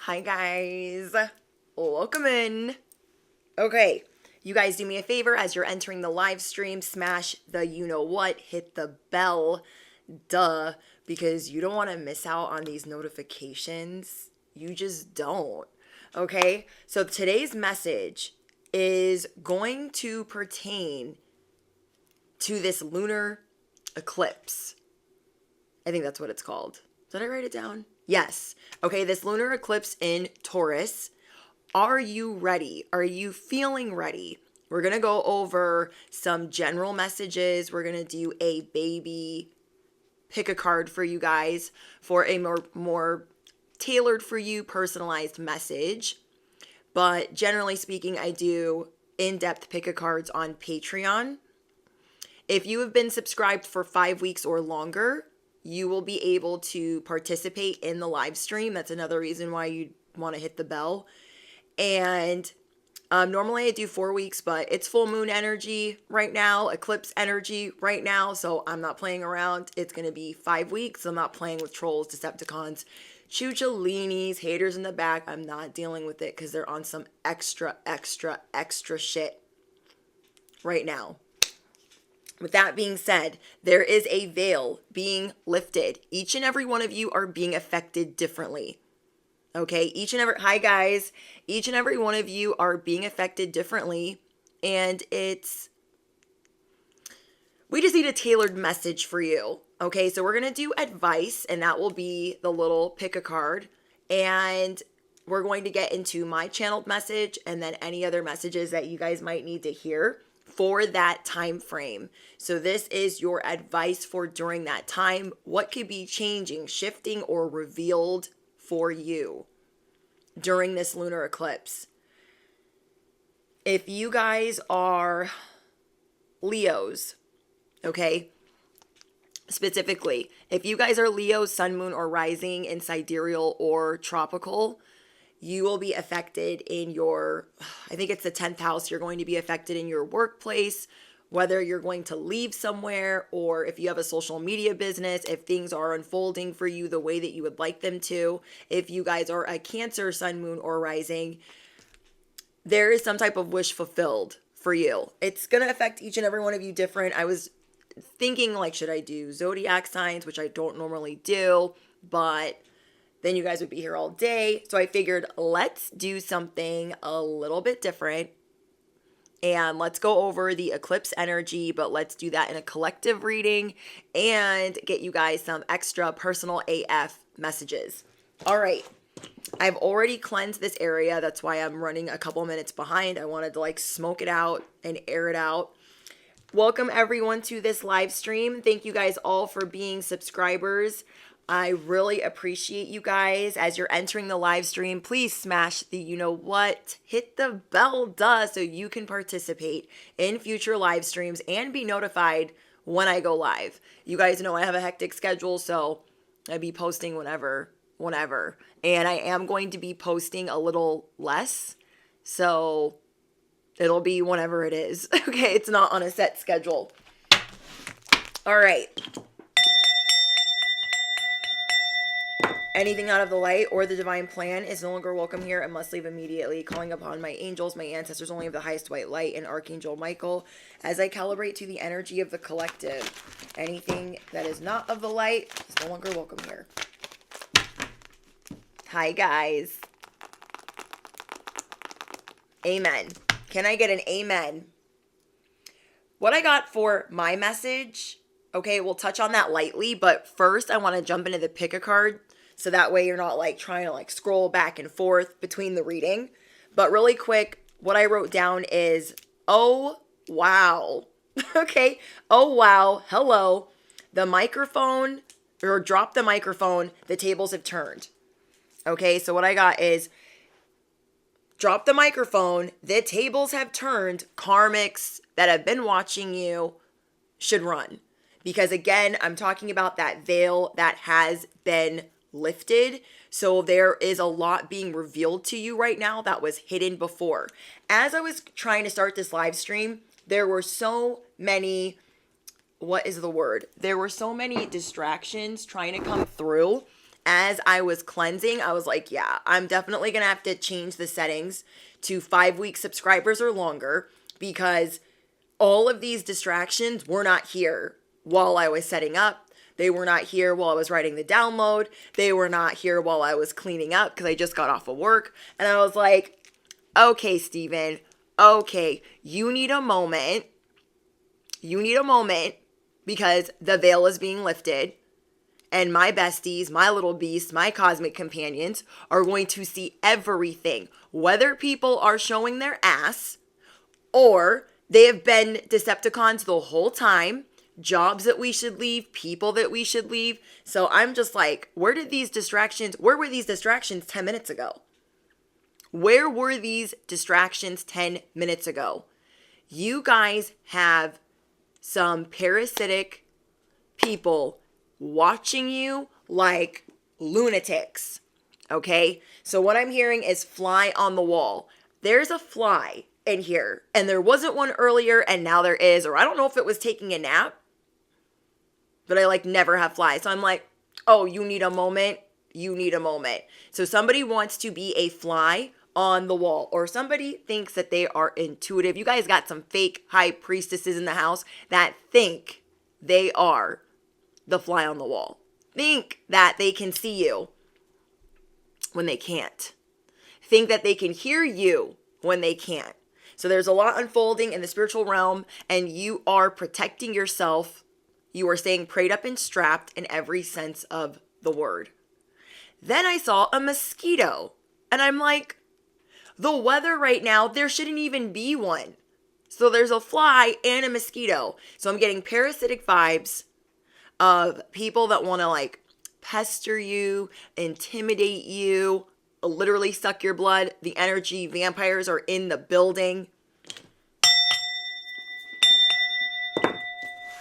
Hi guys, welcome in. Okay, you guys do me a favor as you're entering the live stream, smash the you know what, hit the bell, duh, because you don't want to miss out on these notifications. You just don't. Okay, so today's message is going to pertain to this lunar eclipse. I think that's what it's called. Did I write it down? Yes. Okay, this lunar eclipse in Taurus. Are you ready? Are you feeling ready? We're going to go over some general messages. We're going to do a baby pick a card for you guys for a more tailored for you, personalized message. But generally speaking, I do in-depth pick a cards on Patreon. If you have been subscribed for 5 weeks or longer, you will be able to participate in the live stream. That's another reason why you want to hit the bell. And normally I do 4 weeks, but it's full moon energy right now, eclipse energy right now. So I'm not playing around. It's going to be 5 weeks. I'm not playing with trolls, Decepticons, Chuchalinis, haters in the back. I'm not dealing with it because they're on some extra shit right now. With that being said, there is a veil being lifted. Each and every one of you are being affected differently. Okay, hi guys. Each and every one of you are being affected differently. And we just need a tailored message for you. Okay, so we're going to do advice, and that will be the little pick a card. And we're going to get into my channeled message and then any other messages that you guys might need to hear for that time frame. So this is your advice for during that time. What could be changing, shifting, or revealed for you during this lunar eclipse? If you guys are Leos, okay, specifically, if you guys are Leo, sun, moon, or rising in sidereal or tropical, you will be affected in I think it's the 10th house. You're going to be affected in your workplace, whether you're going to leave somewhere or if you have a social media business, if things are unfolding for you the way that you would like them to. If you guys are a Cancer, sun, moon, or rising, there is some type of wish fulfilled for you. It's going to affect each and every one of you different. I was thinking, should I do zodiac signs, which I don't normally do, but then you guys would be here all day. So I figured let's do something a little bit different and let's go over the eclipse energy, but let's do that in a collective reading and get you guys some extra personal AF messages. All right. I've already cleansed this area. That's why I'm running a couple minutes behind. I wanted to smoke it out and air it out. Welcome everyone to this live stream. Thank you guys all for being subscribers. I really appreciate you guys. As you're entering the live stream, please smash the you know what, hit the bell, duh, so you can participate in future live streams and be notified when I go live. You guys know I have a hectic schedule, so I'll be posting whenever. And I am going to be posting a little less, so it'll be whenever it is. Okay, it's not on a set schedule. All right. Anything out of the light or the divine plan is no longer welcome here and must leave immediately. Calling upon my angels, my ancestors only of the highest white light, and Archangel Michael as I calibrate to the energy of the collective. Anything that is not of the light is no longer welcome here. Hi, guys. Amen. Can I get an amen? What I got for my message, okay, we'll touch on that lightly, but first I want to jump into the pick a card. So that way you're not trying to scroll back and forth between the reading. But really quick, what I wrote down is, oh, wow. Okay. Oh, wow. Hello. The microphone, or drop the microphone. The tables have turned. Okay. So what I got is, drop the microphone. The tables have turned. Karmics that have been watching you should run. Because again, I'm talking about that veil that has been lifted. So there is a lot being revealed to you right now that was hidden before. As I was trying to start this live stream, there were so many, There were so many distractions trying to come through. as I was cleansing, I was like, yeah, I'm definitely going to have to change the settings to 5-week subscribers or longer, because all of these distractions were not here while I was setting up. They were not here while I was writing the download. They were not here while I was cleaning up because I just got off of work. And I was like, okay, Steven, okay, you need a moment. You need a moment because the veil is being lifted. And my besties, my little beasts, my cosmic companions are going to see everything. Whether people are showing their ass or they have been Decepticons the whole time, jobs that we should leave, people that we should leave. So I'm just like, where were these distractions 10 minutes ago? Where were these distractions 10 minutes ago? You guys have some parasitic people watching you like lunatics, okay? So what I'm hearing is fly on the wall. There's a fly in here, and there wasn't one earlier, and now there is, or I don't know if it was taking a nap, but I like never have flies. So I'm like, oh, you need a moment? You need a moment. So somebody wants to be a fly on the wall, or somebody thinks that they are intuitive. You guys got some fake high priestesses in the house that think they are the fly on the wall. Think that they can see you when they can't. Think that they can hear you when they can't. So there's a lot unfolding in the spiritual realm, and you are protecting yourself. You are staying prayed up and strapped in every sense of the word. Then I saw a mosquito, and I'm like, the weather right now, there shouldn't even be one. So there's a fly and a mosquito. So I'm getting parasitic vibes of people that want to like pester you, intimidate you, literally suck your blood. The energy vampires are in the building.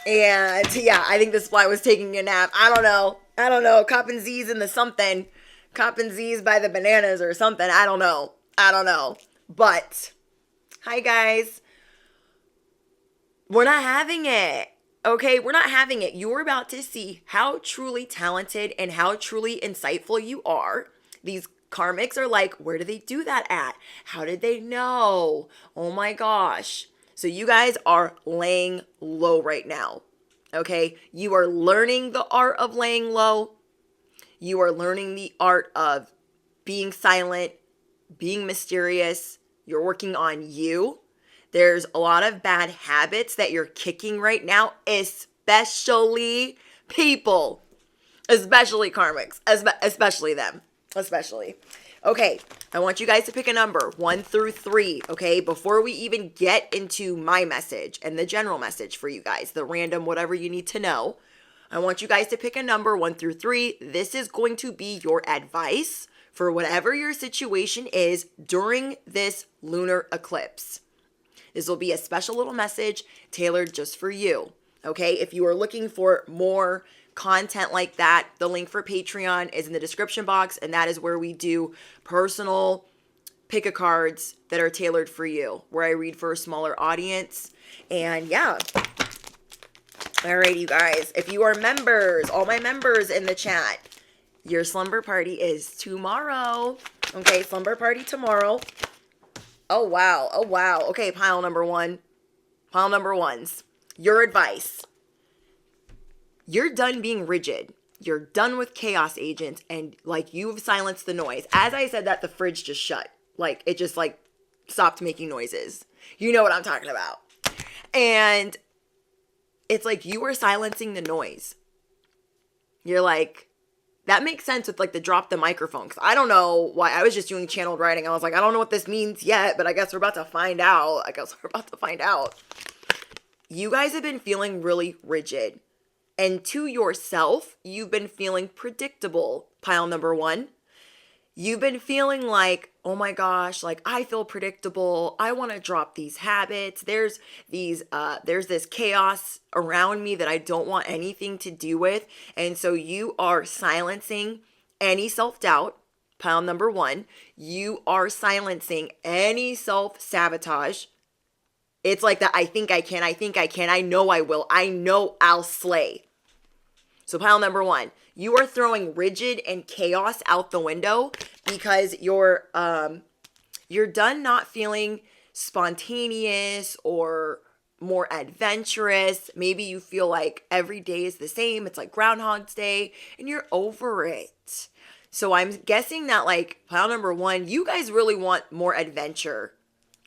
And yeah, I think this fly was taking a nap. I don't know. Copping Z's in the something. Copping Z's by the bananas or something. I don't know. But hi guys. We're not having it. Okay, we're not having it. You're about to see how truly talented and how truly insightful you are. These karmics are like, where do they do that at? How did they know? Oh my gosh. So you guys are laying low right now. Okay, you are learning the art of laying low. You are learning the art of being silent, being mysterious. You're working on you. There's a lot of bad habits that you're kicking right now, especially people, especially karmics, especially them, especially. Okay, I want you guys to pick a number 1 through 3, okay, before we even get into my message and the general message for you guys, the random whatever you need to know. I want you guys to pick a number 1 through 3. This is going to be your advice for whatever your situation is during this lunar eclipse. This will be a special little message tailored just for you, okay? If you are looking for more content like that, the link for Patreon is in the description box, and that is where we do personal pick-a-cards that are tailored for you, where I read for a smaller audience. And yeah. All right, you guys. If you are members, all my members in the chat, your slumber party is tomorrow. Okay, slumber party tomorrow. Oh, wow. Okay, pile number 1. Pile number 1s. Your advice. You're done being rigid. You're done with chaos agents, and like you've silenced the noise. As I said that, the fridge just shut. Like it just like stopped making noises. You know what I'm talking about. And it's like you were silencing the noise. You're like, that makes sense with like the drop the microphone. Cause I don't know why. I was just doing channeled writing. I was like, I don't know what this means yet, but I guess we're about to find out. You guys have been feeling really rigid. And to yourself, you've been feeling predictable. Pile number 1. You've been feeling like, oh my gosh, like I feel predictable. I want to drop these habits. There's this chaos around me that I don't want anything to do with. And so you are silencing any self-doubt. Pile number 1. You are silencing any self-sabotage. It's like that I think I can, I know I will, I know I'll slay. So pile number one, you are throwing rigid and chaos out the window because you're done not feeling spontaneous or more adventurous. Maybe you feel like every day is the same. It's like Groundhog's Day and you're over it. So I'm guessing that like pile number one, you guys really want more adventure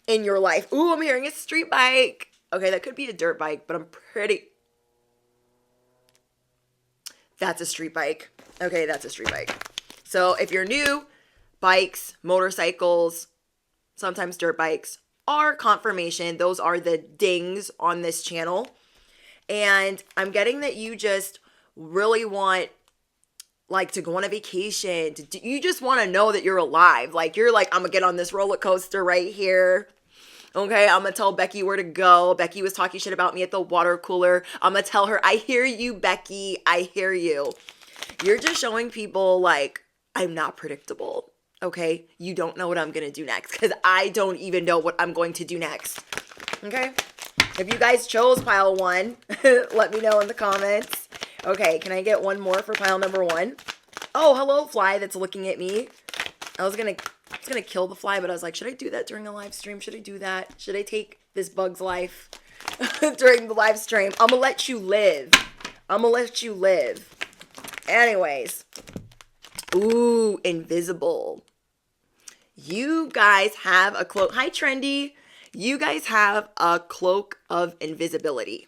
in your life. Ooh, I'm hearing a street bike. Okay, that could be a dirt bike, but that's a street bike. Okay, that's a street bike. So if you're new, bikes, motorcycles, sometimes dirt bikes are confirmation. Those are the dings on this channel. And I'm getting that you just really want like to go on a vacation. You just want to know that you're alive. Like you're like, I'm going to get on this roller coaster right here. Okay, I'm going to tell Becky where to go. Becky was talking shit about me at the water cooler. I'm going to tell her, I hear you, Becky. I hear you. You're just showing people like, I'm not predictable. Okay, you don't know what I'm going to do next because I don't even know what I'm going to do next. Okay, if you guys chose pile one, let me know in the comments. Okay, can I get one more for pile number one? Oh, hello, fly that's looking at me. I was gonna kill the fly, but I was like, should I do that during a live stream? Should I do that? Should I take this bug's life during the live stream? I'm gonna let you live. I'm gonna let you live. Anyways. Ooh, invisible. You guys have a cloak. Hi, Trendy. You guys have a cloak of invisibility.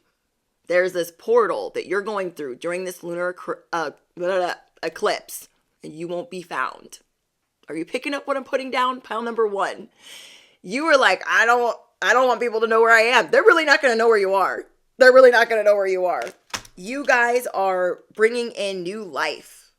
There's this portal that you're going through during this lunar eclipse, and you won't be found. Are you picking up what I'm putting down? Pile number one. You were like, I don't want people to know where I am. They're really not going to know where you are. They're really not going to know where you are. You guys are bringing in new life,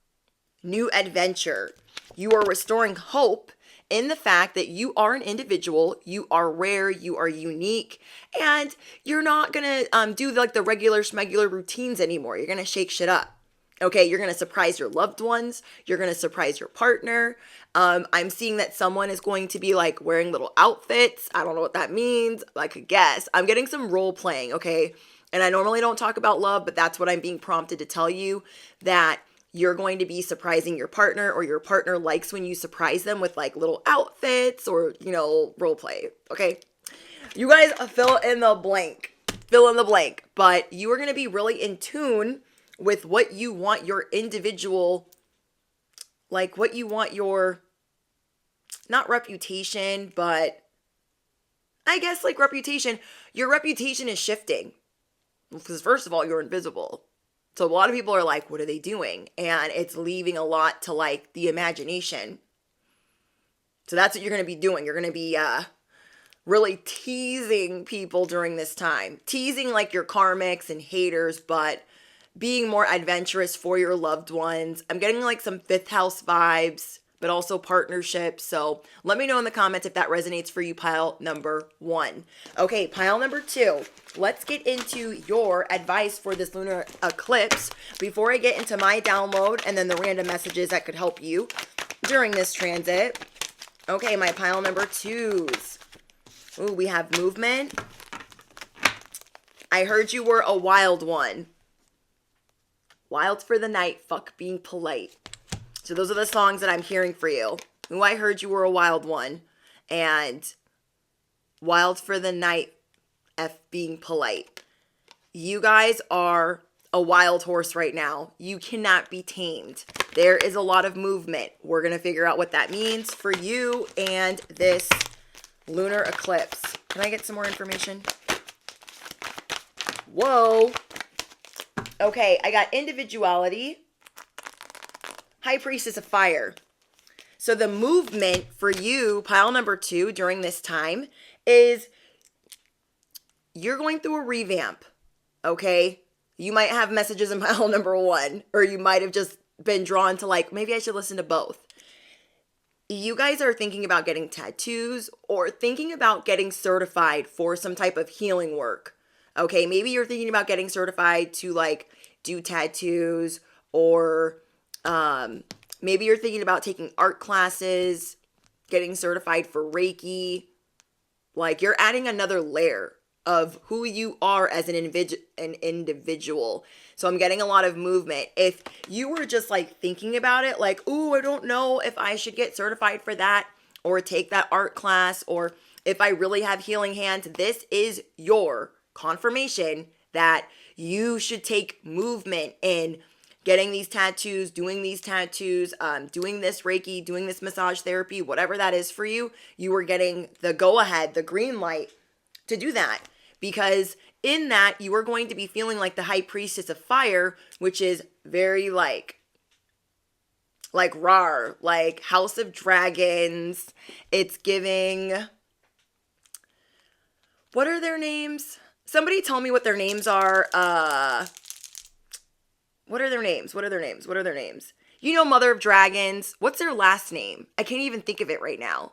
new adventure. You are restoring hope in the fact that you are an individual, you are rare, you are unique, and you're not going to do like the regular schmegular routines anymore. You're going to shake shit up. Okay, you're going to surprise your loved ones. You're going to surprise your partner. I'm seeing that someone is going to be like wearing little outfits. I don't know what that means. I could guess. I'm getting some role playing, okay? And I normally don't talk about love, but that's what I'm being prompted to tell you, that you're going to be surprising your partner, or your partner likes when you surprise them with like little outfits or, you know, role play, okay? You guys fill in the blank. Fill in the blank. But you are going to be really in tune with what you want your individual, like what you want your, not reputation, but I guess like reputation. Your reputation is shifting. Because first of all, you're invisible. So a lot of people are like, what are they doing? And it's leaving a lot to like the imagination. So that's what you're going to be doing. You're going to be really teasing people during this time. Teasing like your karmics and haters, but being more adventurous for your loved ones. I'm getting like some fifth house vibes, but also partnerships. So let me know in the comments if that resonates for you, pile number one. Okay, pile number two. Let's get into your advice for this lunar eclipse before I get into my download and then the random messages that could help you during this transit. Okay, my pile number twos. Ooh, we have movement. I heard you were a wild one. Wild for the night, fuck being polite. So those are the songs that I'm hearing for you. Ooh, I heard you were a wild one. And wild for the night, F being polite. You guys are a wild horse right now. You cannot be tamed. There is a lot of movement. We're going to figure out what that means for you and this lunar eclipse. Can I get some more information? Whoa. Okay, I got individuality. High Priestess of Fire. So the movement for you, pile number two, during this time is you're going through a revamp, okay? You might have messages in pile number one, or you might have just been drawn to like, maybe I should listen to both. You guys are thinking about getting tattoos or thinking about getting certified for some type of healing work. Okay, maybe you're thinking about getting certified to like do tattoos, or maybe you're thinking about taking art classes, getting certified for Reiki. Like you're adding another layer of who you are as an individual. So I'm getting a lot of movement. If you were just like thinking about it, like, ooh, I don't know if I should get certified for that or take that art class, or if I really have healing hands, this is your confirmation that you should take movement in getting these tattoos, doing these tattoos, doing this Reiki, doing this massage therapy, whatever that is for you. You are getting the go ahead, the green light to do that. Because in that, you are going to be feeling like the high priestess of fire, which is very like rawr, like House of Dragons. It's giving, what are their names? Somebody tell me what their names are. What are their names? What are their names? What are their names? You know, Mother of Dragons. What's their last name? I can't even think of it right now.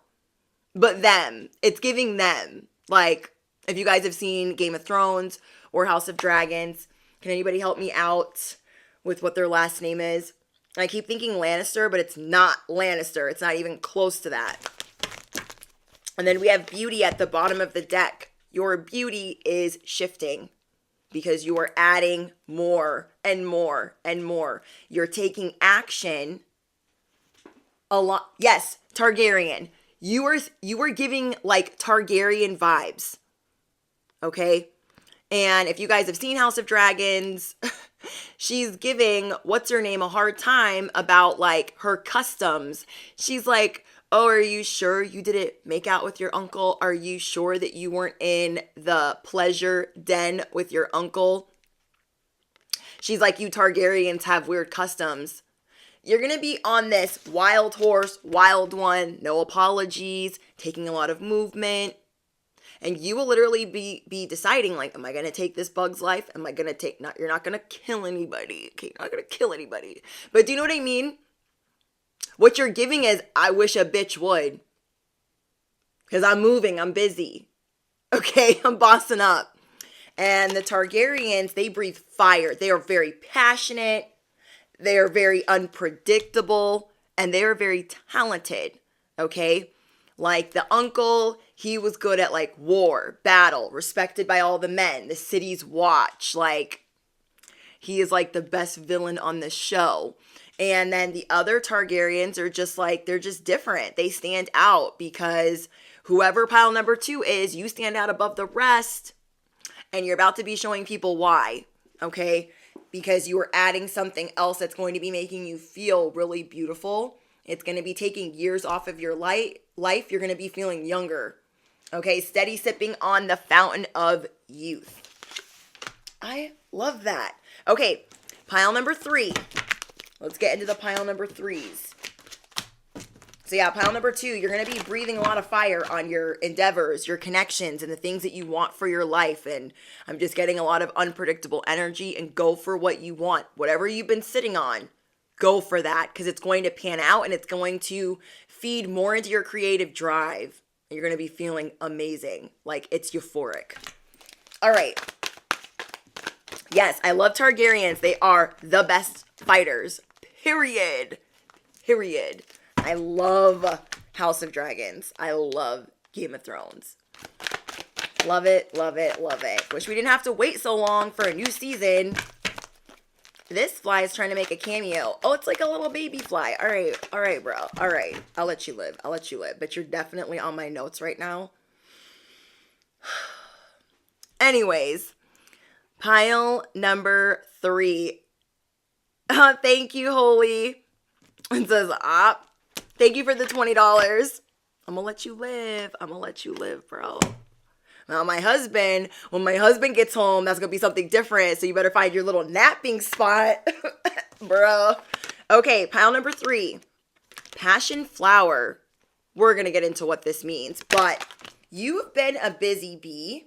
But them. It's giving them. Like, if you guys have seen Game of Thrones or House of Dragons, can anybody help me out with what their last name is? I keep thinking Lannister, but it's not Lannister. It's not even close to that. And then we have beauty at the bottom of the deck. Your beauty is shifting because you are adding more and more and more. You're taking action a lot. Yes, Targaryen. You are giving like Targaryen vibes. Okay? And if you guys have seen House of Dragons, she's giving, what's her name, a hard time about like her customs. She's like, oh, are you sure you didn't make out with your uncle? Are you sure that you weren't in the pleasure den with your uncle? She's like, you Targaryens have weird customs. You're going to be on this wild horse, wild one, no apologies, taking a lot of movement. And you will literally be deciding, like, am I going to take this bug's life? Am I going to take, not, you're not going to kill anybody. Okay, you're not going to kill anybody. But do you know what I mean? What you're giving is, I wish a bitch would. Because I'm moving, I'm busy. Okay, I'm bossing up. And the Targaryens, they breathe fire. They are very passionate. They are very unpredictable. And they are very talented. Okay? Like the uncle, he was good at like war, battle, respected by all the men, the city's watch. Like, he is like the best villain on the show. And then the other Targaryens are just like, they're just different. They stand out because whoever pile number 2 is, you stand out above the rest. And you're about to be showing people why, okay? Because you are adding something else that's going to be making you feel really beautiful. It's going to be taking years off of your life. You're going to be feeling younger. Okay, steady sipping on the fountain of youth. I love that. Okay, pile number 3. Let's get into the pile number 3s. So yeah, pile number 2, you're going to be breathing a lot of fire on your endeavors, your connections, and the things that you want for your life. And I'm just getting a lot of unpredictable energy, and go for what you want. Whatever you've been sitting on, go for that, because it's going to pan out and it's going to feed more into your creative drive. You're going to be feeling amazing. Like, it's euphoric. All right. Yes, I love Targaryens. They are the best fighters. Period. Period. I love House of Dragons. I love Game of Thrones. Love it, love it, love it. Wish we didn't have to wait so long for a new season. This fly is trying to make a cameo. Oh, it's like a little baby fly. All right, bro. All right. I'll let you live. I'll let you live. But you're definitely on my notes right now. Anyways, pile number 3. Thank you, Holy. It says, thank you for the $20. I'm gonna let you live. I'm gonna let you live, bro. Now, when my husband gets home, that's going to be something different. So you better find your little napping spot, bro. Okay, pile number 3. Passion flower. We're going to get into what this means. But you've been a busy bee.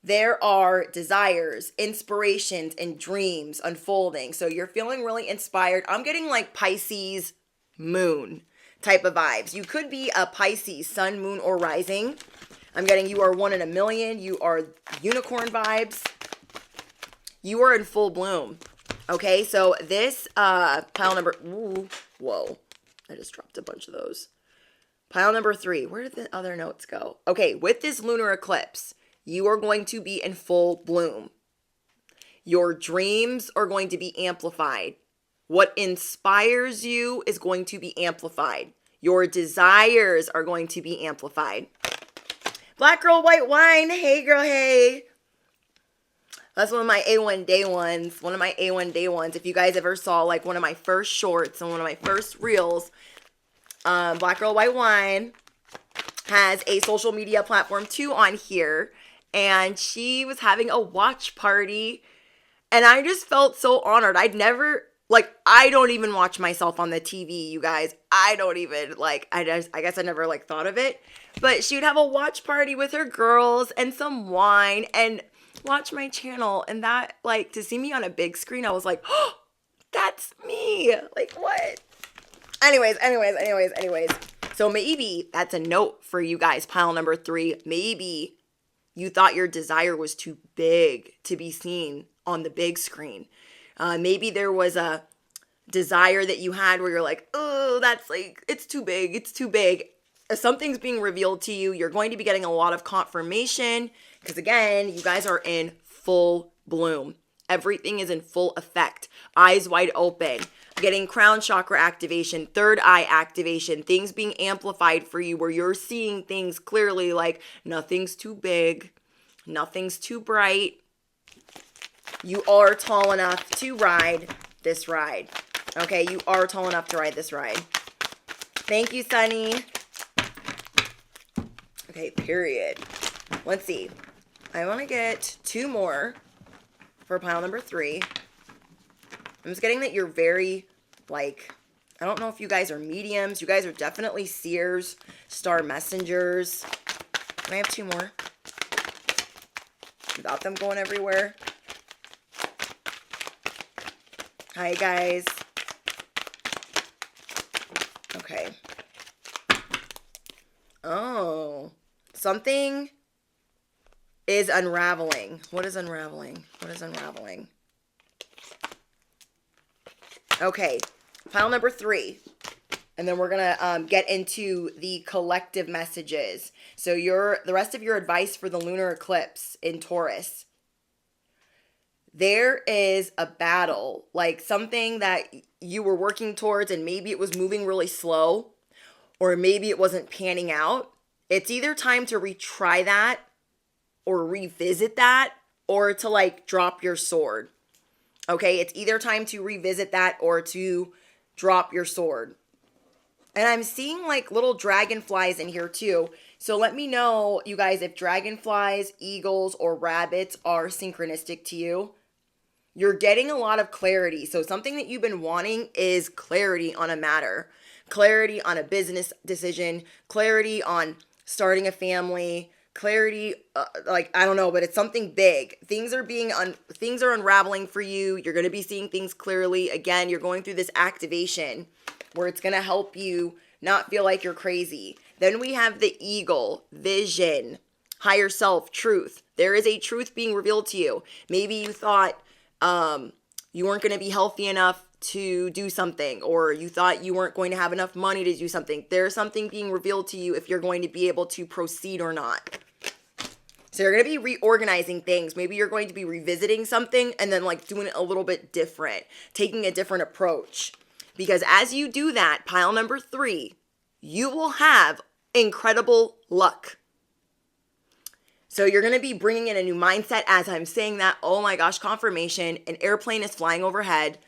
There are desires, inspirations, and dreams unfolding. So you're feeling really inspired. I'm getting like Pisces moon type of vibes. You could be a Pisces sun, moon, or rising. I'm getting you are 1 in a million. You are unicorn vibes. You are in full bloom. Okay, so this pile number... Ooh, whoa. I just dropped a bunch of those. Pile number 3. Where did the other notes go? Okay, with this lunar eclipse, you are going to be in full bloom. Your dreams are going to be amplified. What inspires you is going to be amplified. Your desires are going to be amplified. Black girl, white wine. Hey, girl, hey. That's one of my A1 day ones. One of my A1 day ones. If you guys ever saw like one of my first shorts and one of my first reels, Black girl, white wine has a social media platform too on here. And she was having a watch party. And I just felt so honored. I'd never, like, I don't even watch myself on the TV, you guys. I don't even, like, I guess I never, like, thought of it. But she would have a watch party with her girls and some wine and watch my channel. And that, like, to see me on a big screen, I was like, oh, that's me. Like, what? Anyways. So maybe that's a note for you guys. Pile number 3. Maybe you thought your desire was too big to be seen on the big screen. Maybe there was a desire that you had where you're like, oh, that's like, it's too big. If something's being revealed to you, you're going to be getting a lot of confirmation because, again, you guys are in full bloom. Everything is in full effect. Eyes wide open. Getting crown chakra activation, third eye activation, things being amplified for you where you're seeing things clearly, like nothing's too big, nothing's too bright. You are tall enough to ride this ride. Okay, you are tall enough to ride this ride. Thank you, Sunny. Okay, period. Let's see. I want to get 2 more for pile number 3. I'm just getting that you're very, like, I don't know if you guys are mediums. You guys are definitely seers, star messengers. Can I have 2 more? Without them going everywhere. Hi, guys. Okay. Oh. Something is unraveling. What is unraveling? Okay. Pile number 3. And then we're going to get into the collective messages. So the rest of your advice for the lunar eclipse in Taurus. There is a battle, like something that you were working towards and maybe it was moving really slow or maybe it wasn't panning out. It's either time to retry that or revisit that or to like drop your sword. Okay, it's either time to revisit that or to drop your sword. And I'm seeing like little dragonflies in here too. So let me know, you guys, if dragonflies, eagles, or rabbits are synchronistic to you. You're getting a lot of clarity. So something that you've been wanting is clarity on a matter. Clarity on a business decision. Clarity on starting a family. Clarity, like, I don't know, but it's something big. Things are unraveling for you. You're going to be seeing things clearly. Again, you're going through this activation where it's going to help you not feel like you're crazy. Then we have the eagle, vision, higher self, truth. There is a truth being revealed to you. Maybe you thought you weren't going to be healthy enough to do something, or you thought you weren't going to have enough money to do something. There's something being revealed to you if you're going to be able to proceed or not. So you're going to be reorganizing things. Maybe you're going to be revisiting something and then like doing it a little bit different, taking a different approach. Because as you do that, pile number 3, you will have incredible luck. So you're going to be bringing in a new mindset as I'm saying that. Oh my gosh, confirmation. An airplane is flying overhead.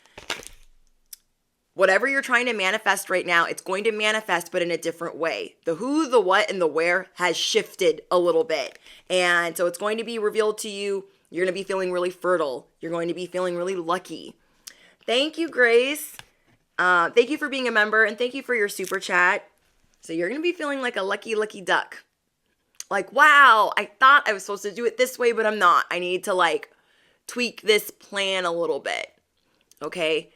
Whatever you're trying to manifest right now, it's going to manifest, but in a different way. The who, the what, and the where has shifted a little bit. And so it's going to be revealed to you. You're going to be feeling really fertile. You're going to be feeling really lucky. Thank you, Grace. Thank you for being a member, and thank you for your super chat. So you're going to be feeling like a lucky, lucky duck. Like, wow, I thought I was supposed to do it this way, but I'm not. I need to like tweak this plan a little bit. Okay?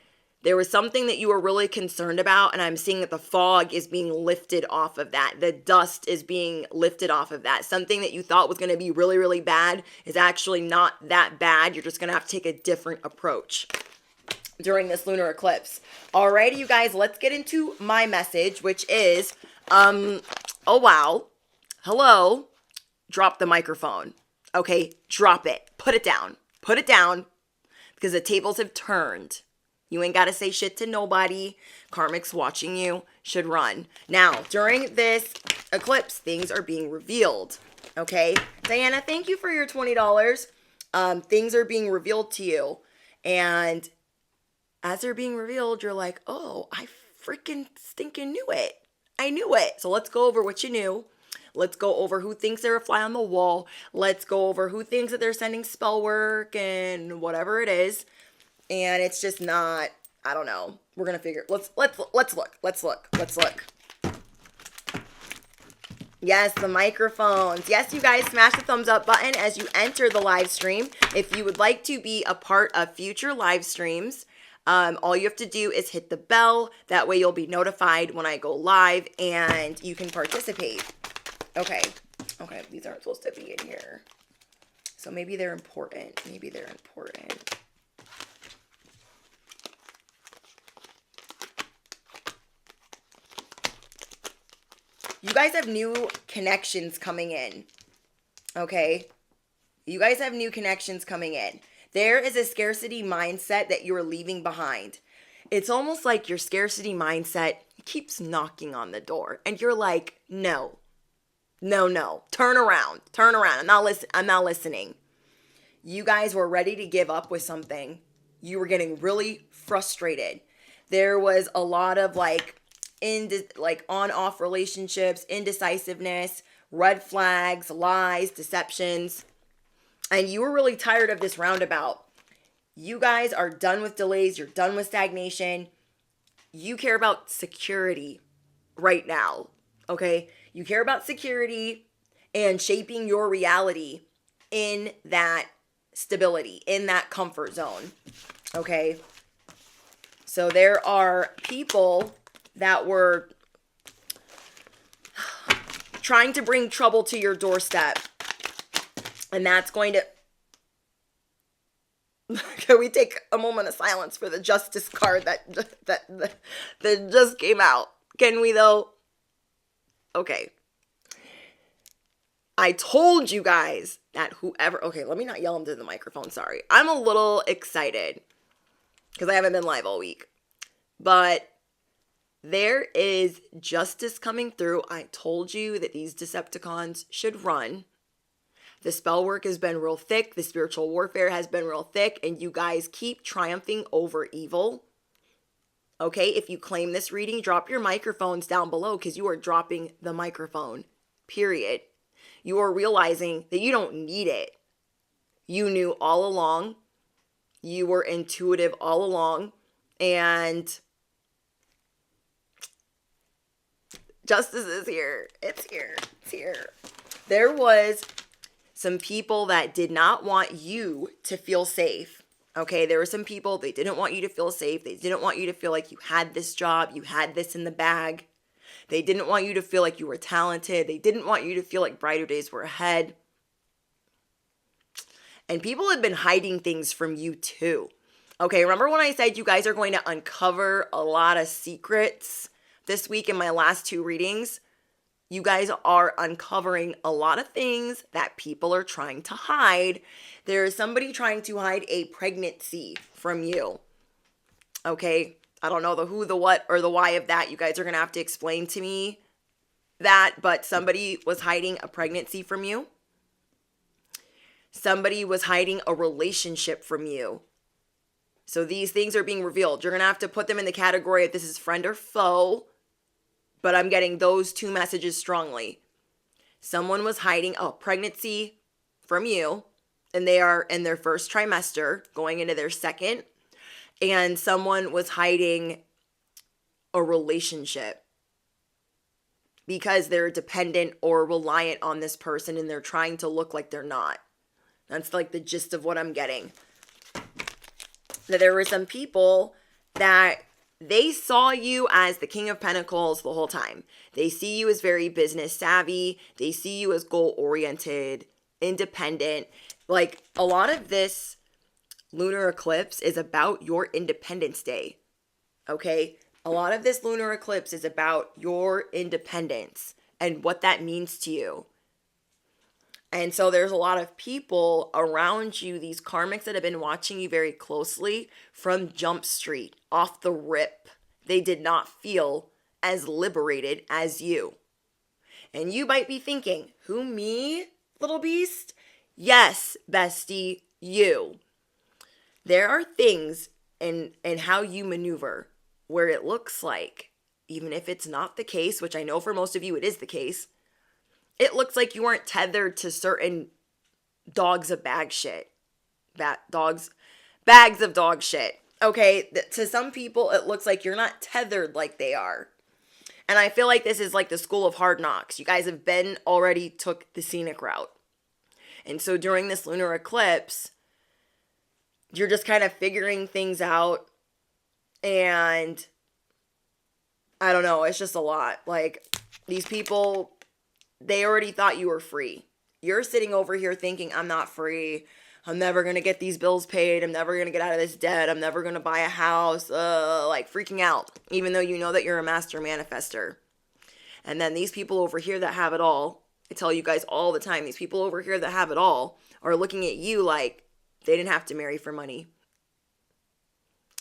There was something that you were really concerned about, and I'm seeing that the fog is being lifted off of that. The dust is being lifted off of that. Something that you thought was going to be really, really bad is actually not that bad. You're just going to have to take a different approach during this lunar eclipse. Alrighty, you guys, let's get into my message, which is, oh wow, hello, drop the microphone. Okay, drop it. Put it down. Put it down because the tables have turned. You ain't got to say shit to nobody. Karmics watching you should run. Now, during this eclipse, things are being revealed. Okay? Diana, thank you for your $20. Things are being revealed to you. And as they're being revealed, you're like, oh, I freaking stinking knew it. I knew it. So let's go over what you knew. Let's go over who thinks they're a fly on the wall. Let's go over who thinks that they're sending spell work and whatever it is. And it's just not, I don't know. We're going to figure, let's look. Yes, the microphones. Yes, you guys, smash the thumbs up button as you enter the live stream. If you would like to be a part of future live streams, all you have to do is hit the bell. That way you'll be notified when I go live and you can participate. Okay, these aren't supposed to be in here. So maybe they're important. You guys have new connections coming in. Okay? You guys have new connections coming in. There is a scarcity mindset that you're leaving behind. It's almost like your scarcity mindset keeps knocking on the door. And you're like, no. Turn around. I'm not listening. You guys were ready to give up with something. You were getting really frustrated. There was a lot of on-off relationships, indecisiveness, red flags, lies, deceptions. And you were really tired of this roundabout. You guys are done with delays. You're done with stagnation. You care about security right now. Okay? You care about security and shaping your reality in that stability, in that comfort zone. Okay? So there are people that were trying to bring trouble to your doorstep. And that's going to... Can we take a moment of silence for the justice card that just came out? Can we, though? Okay. I told you guys that whoever... Okay, let me not yell into the microphone, sorry. I'm a little excited because I haven't been live all week. But there is justice coming through. I told you that these Decepticons should run. The spell work has been real thick. The spiritual warfare has been real thick. And you guys keep triumphing over evil. Okay, if you claim this reading, drop your microphones down below because you are dropping the microphone. Period. You are realizing that you don't need it. You knew all along. You were intuitive all along. And justice is here. It's here. There was some people that did not want you to feel safe. Okay, there were some people, they didn't want you to feel safe. They didn't want you to feel like you had this job, you had this in the bag. They didn't want you to feel like you were talented. They didn't want you to feel like brighter days were ahead. And people have been hiding things from you too. Okay, remember when I said you guys are going to uncover a lot of secrets this week in my last two readings? You guys are uncovering a lot of things that people are trying to hide. There is somebody trying to hide a pregnancy from you. Okay, I don't know the who, the what, or the why of that. You guys are going to have to explain to me that, but somebody was hiding a pregnancy from you. Somebody was hiding a relationship from you. So these things are being revealed. You're going to have to put them in the category of this is friend or foe. But I'm getting those two messages strongly. Someone was hiding a pregnancy from you, and they are in their first trimester, going into their second. And someone was hiding a relationship because they're dependent or reliant on this person, and they're trying to look like they're not. That's like the gist of what I'm getting. That there were some people that they saw you as the King of Pentacles the whole time. They see you as very business savvy. They see you as goal-oriented, independent. Like, a lot of this lunar eclipse is about your Independence Day, okay? A lot of this lunar eclipse is about your independence and what that means to you. And so there's a lot of people around you, these karmics that have been watching you very closely from Jump Street, off the rip. They did not feel as liberated as you. And you might be thinking, who, me, little beast? Yes, bestie, you. There are things in how you maneuver where it looks like, even if it's not the case, which I know for most of you it is the case, it looks like you aren't tethered to certain bags of shit. Bags of dog shit. Okay, to some people, it looks like you're not tethered like they are. And I feel like this is like the school of hard knocks. You guys have already took the scenic route. And so during this lunar eclipse, you're just kind of figuring things out. And I don't know, it's just a lot. Like, these people, they already thought you were free. You're sitting over here thinking, I'm not free. I'm never going to get these bills paid. I'm never going to get out of this debt. I'm never going to buy a house. Like freaking out, even though you know that you're a master manifester. And then these people over here that have it all, I tell you guys all the time, these people over here that have it all are looking at you like they didn't have to marry for money.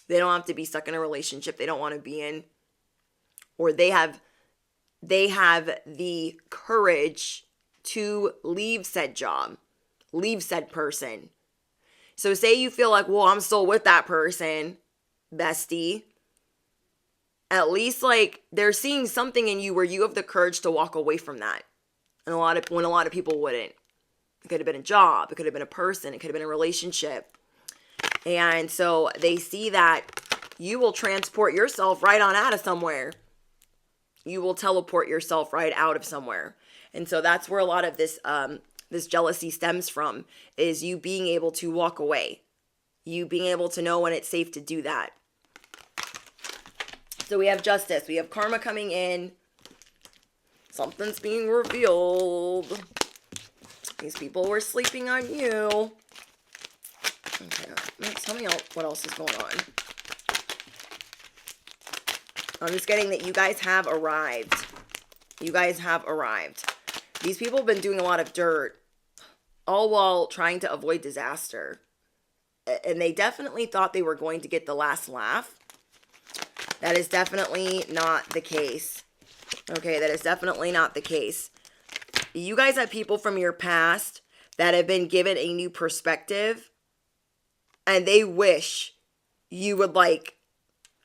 They don't have to be stuck in a relationship they don't want to be in. Or they have the courage to leave said job, leave said person. So say you feel like, well, I'm still with that person, bestie. At least like they're seeing something in you where you have the courage to walk away from that. And when a lot of people wouldn't. It could have been a job, it could have been a person, it could have been a relationship. And so they see that you will transport yourself right on out of somewhere. You will teleport yourself right out of somewhere. And so that's where a lot of this jealousy stems from, is you being able to walk away. You being able to know when it's safe to do that. So we have justice. We have karma coming in. Something's being revealed. These people were sleeping on you. Okay, tell me what else is going on. I'm just getting that you guys have arrived. You guys have arrived. These people have been doing a lot of dirt, all while trying to avoid disaster. And they definitely thought they were going to get the last laugh. That is definitely not the case. Okay, that is definitely not the case. You guys have people from your past that have been given a new perspective, and they wish you would like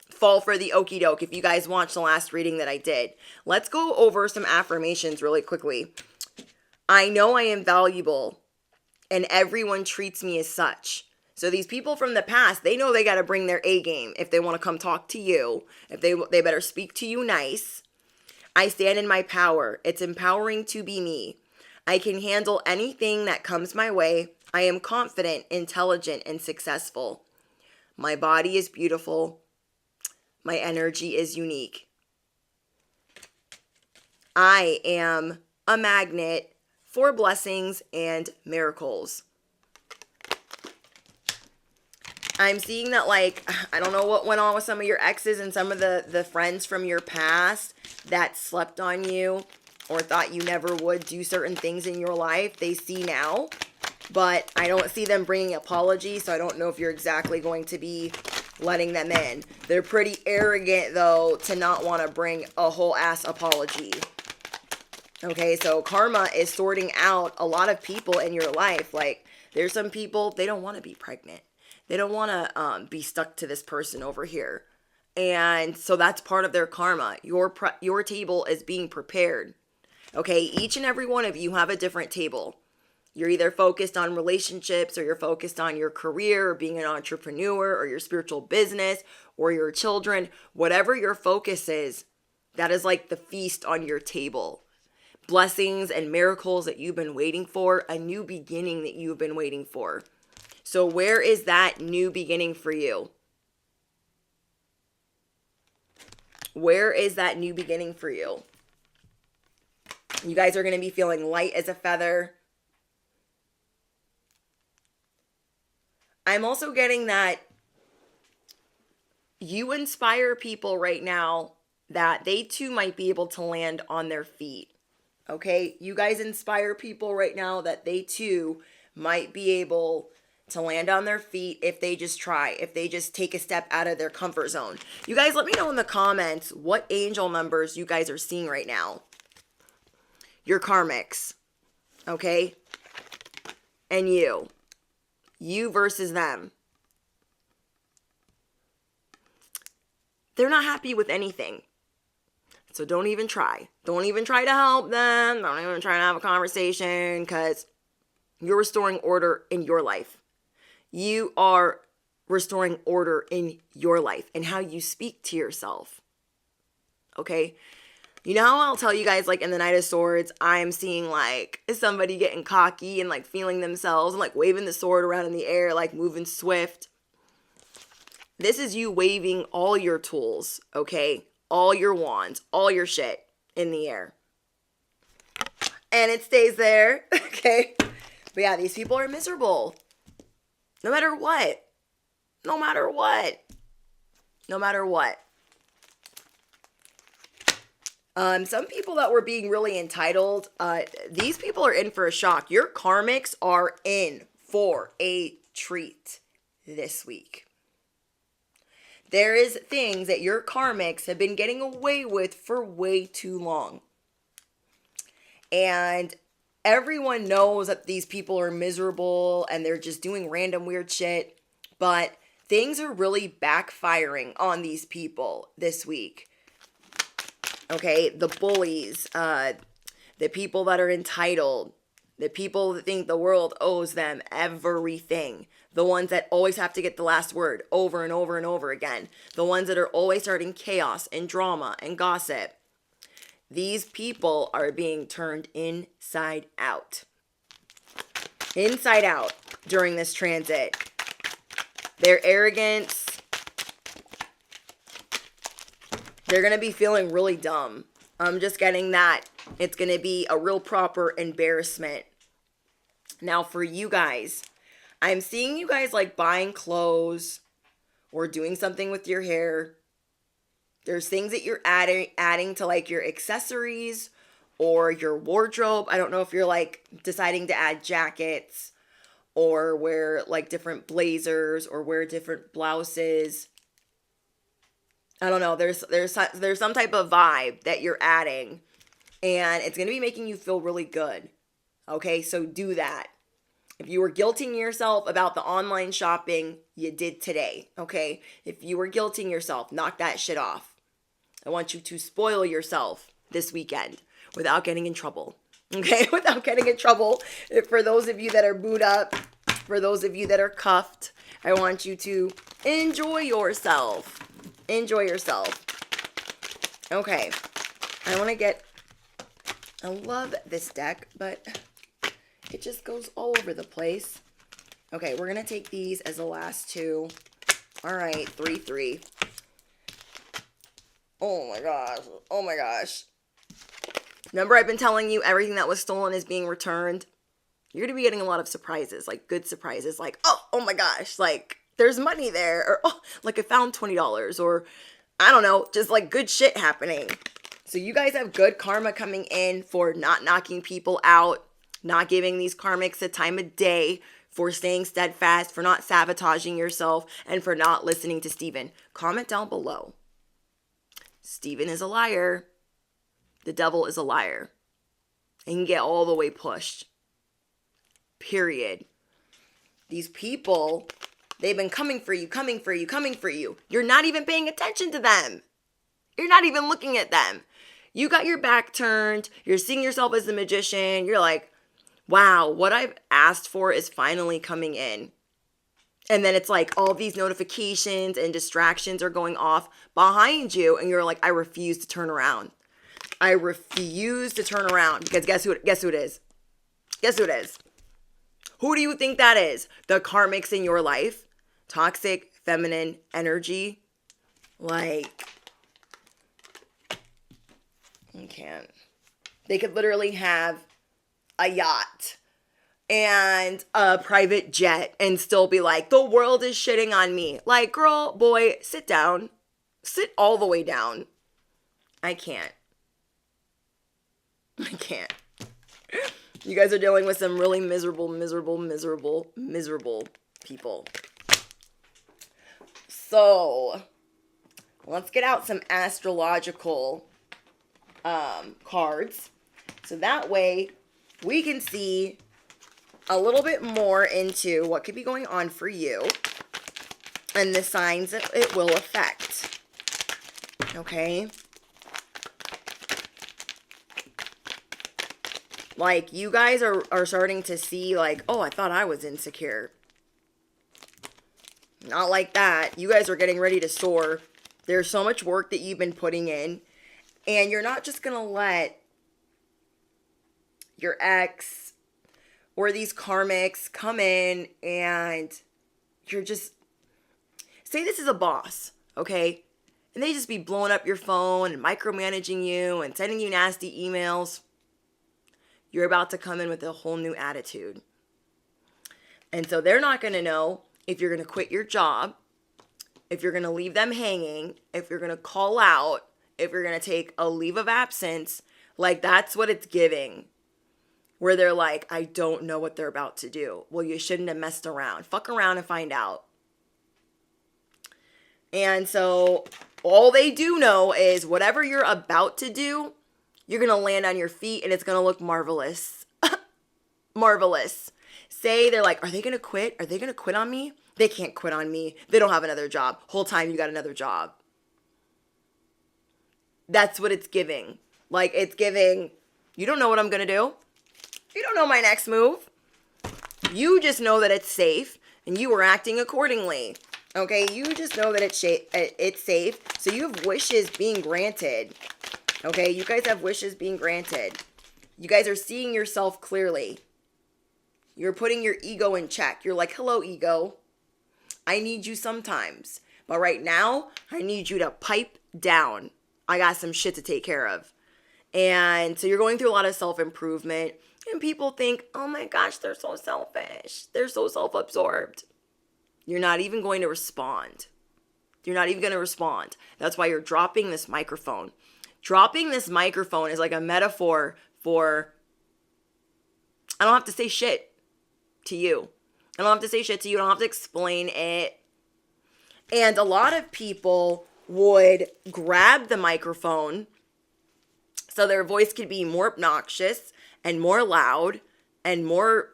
fall for the okie doke. If you guys watched the last reading that I did, let's go over some affirmations really quickly. I know I am valuable and everyone treats me as such. So these people from the past, they know they got to bring their A game if they want to come talk to you. If they better speak to you nice. I stand in my power. It's empowering to be me. I can handle anything that comes my way. I am confident, intelligent, and successful. My body is beautiful. My energy is unique. I am a magnet for blessings and miracles. I'm seeing that, like, I don't know what went on with some of your exes and some of the friends from your past that slept on you or thought you never would do certain things in your life. They see now, but I don't see them bringing apology, so I don't know if you're exactly going to be letting them in. They're pretty arrogant, though, to not want to bring a whole ass apology. Okay, so karma is sorting out a lot of people in your life. Like, there's some people, they don't want to be pregnant. They don't want to be stuck to this person over here. And so that's part of their karma. Your table is being prepared. Okay, each and every one of you have a different table. You're either focused on relationships, or you're focused on your career, or being an entrepreneur, or your spiritual business, or your children. Whatever your focus is, that is like the feast on your table. Blessings and miracles that you've been waiting for, a new beginning that you've been waiting for. So where is that new beginning for you? Where is that new beginning for you? You guys are going to be feeling light as a feather. I'm also getting that you inspire people right now that they too might be able to land on their feet. Okay? You guys inspire people right now that they too might be able to land on their feet if they just try, if they just take a step out of their comfort zone. You guys let me know in the comments what angel numbers you guys are seeing right now. Your karmics. Okay? And you. You versus them. They're not happy with anything. So don't even try. Don't even try to help them. Don't even try to have a conversation because you're restoring order in your life. You are restoring order in your life and how you speak to yourself. Okay? You know how I'll tell you guys, like in the Knight of Swords, I'm seeing like somebody getting cocky and like feeling themselves and like waving the sword around in the air, like moving swift. This is you waving all your tools, okay? All your wands, all your shit in the air. And it stays there, okay? But yeah, these people are miserable. No matter what. No matter what. No matter what. Some people that were being really entitled, these people are in for a shock. Your karmics are in for a treat this week. There is things that your karmics have been getting away with for way too long. And everyone knows that these people are miserable and they're just doing random weird shit. But things are really backfiring on these people this week. Okay, the bullies, the people that are entitled, the people that think the world owes them everything. The ones that always have to get the last word over and over and over again. The ones that are always starting chaos and drama and gossip. These people are being turned inside out. Inside out during this transit. Their arrogance. They're going to be feeling really dumb. I'm just getting that. It's going to be a real proper embarrassment. Now for you guys, I'm seeing you guys like buying clothes or doing something with your hair. There's things that you're adding to like your accessories or your wardrobe. I don't know if you're like deciding to add jackets or wear like different blazers or wear different blouses. I don't know. There's some type of vibe that you're adding and it's going to be making you feel really good. Okay, so do that. If you were guilting yourself about the online shopping, you did today, okay? If you were guilting yourself, knock that shit off. I want you to spoil yourself this weekend without getting in trouble, okay? Without getting in trouble. For those of you that are booed up, for those of you that are cuffed, I want you to enjoy yourself. Enjoy yourself. Okay. I love this deck, but it just goes all over the place. Okay, we're going to take these as the last two. All right, 3-3. Oh my gosh. Oh my gosh. Remember I've been telling you everything that was stolen is being returned? You're going to be getting a lot of surprises, like good surprises. Like, oh my gosh, like there's money there. Or, oh, like I found $20. Or, I don't know, just like good shit happening. So you guys have good karma coming in for not knocking people out. Not giving these karmics the time of day, for staying steadfast, for not sabotaging yourself, and for not listening to Steven. Comment down below. Steven is a liar. The devil is a liar. And can get all the way pushed. Period. These people, they've been coming for you, coming for you, coming for you. You're not even paying attention to them. You're not even looking at them. You got your back turned. You're seeing yourself as the magician. You're like, wow, what I've asked for is finally coming in. And then it's like all these notifications and distractions are going off behind you. And you're like, I refuse to turn around. I refuse to turn around. Because guess who it is? Guess who it is? Who do you think that is? The karmics in your life? Toxic, feminine energy? Like, you can't. They could literally have a yacht and a private jet and still be like, the world is shitting on me. Like, girl, boy, sit down. Sit all the way down. I can't. I can't. You guys are dealing with some really miserable people. So, let's get out some astrological cards. So that way we can see a little bit more into what could be going on for you and the signs that it will affect. Okay? Like, you guys are starting to see, like, oh, I thought I was insecure. Not like that. You guys are getting ready to soar. There's so much work that you've been putting in. And you're not just going to let your ex or these karmics come in and you're just... Say this is a boss, okay? And they just be blowing up your phone and micromanaging you and sending you nasty emails. You're about to come in with a whole new attitude. And so they're not going to know if you're going to quit your job, if you're going to leave them hanging, if you're going to call out, if you're going to take a leave of absence. Like, that's what it's giving. Where they're like, I don't know what they're about to do. Well, you shouldn't have messed around. Fuck around and find out. And so all they do know is whatever you're about to do, you're going to land on your feet and it's going to look marvelous. Marvelous. Say they're like, are they going to quit? Are they going to quit on me? They can't quit on me. They don't have another job. Whole time you got another job. That's what it's giving. Like, it's giving, you don't know what I'm going to do. You don't know my next move. You just know that it's safe and you are acting accordingly. Okay, you just know that it's safe. So you have wishes being granted. Okay, you guys have wishes being granted. You guys are seeing yourself clearly. You're putting your ego in check. You're like, hello, ego. I need you sometimes. But right now, I need you to pipe down. I got some shit to take care of. And so you're going through a lot of self-improvement. And people think, oh my gosh, they're so selfish. They're so self-absorbed. You're not even going to respond. You're not even going to respond. That's why you're dropping this microphone. Dropping this microphone is like a metaphor for, I don't have to say shit to you. I don't have to say shit to you. I don't have to explain it. And a lot of people would grab the microphone so their voice could be more obnoxious and more loud and more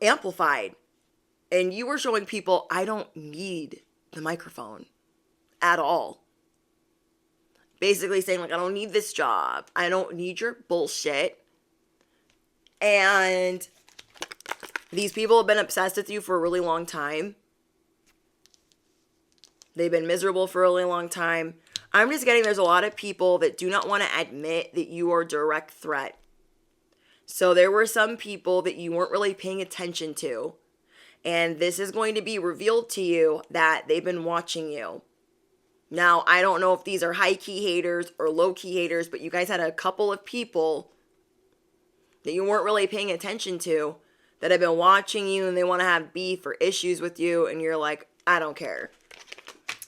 amplified. And you were showing people, I don't need the microphone at all. Basically saying, like, I don't need this job. I don't need your bullshit. And these people have been obsessed with you for a really long time. They've been miserable for a really long time. I'm just getting there's a lot of people that do not want to admit that you are a direct threat. So there were some people that you weren't really paying attention to. And this is going to be revealed to you that they've been watching you. Now, I don't know if these are high-key haters or low-key haters, but you guys had a couple of people that you weren't really paying attention to that have been watching you and they want to have beef or issues with you. And you're like, I don't care.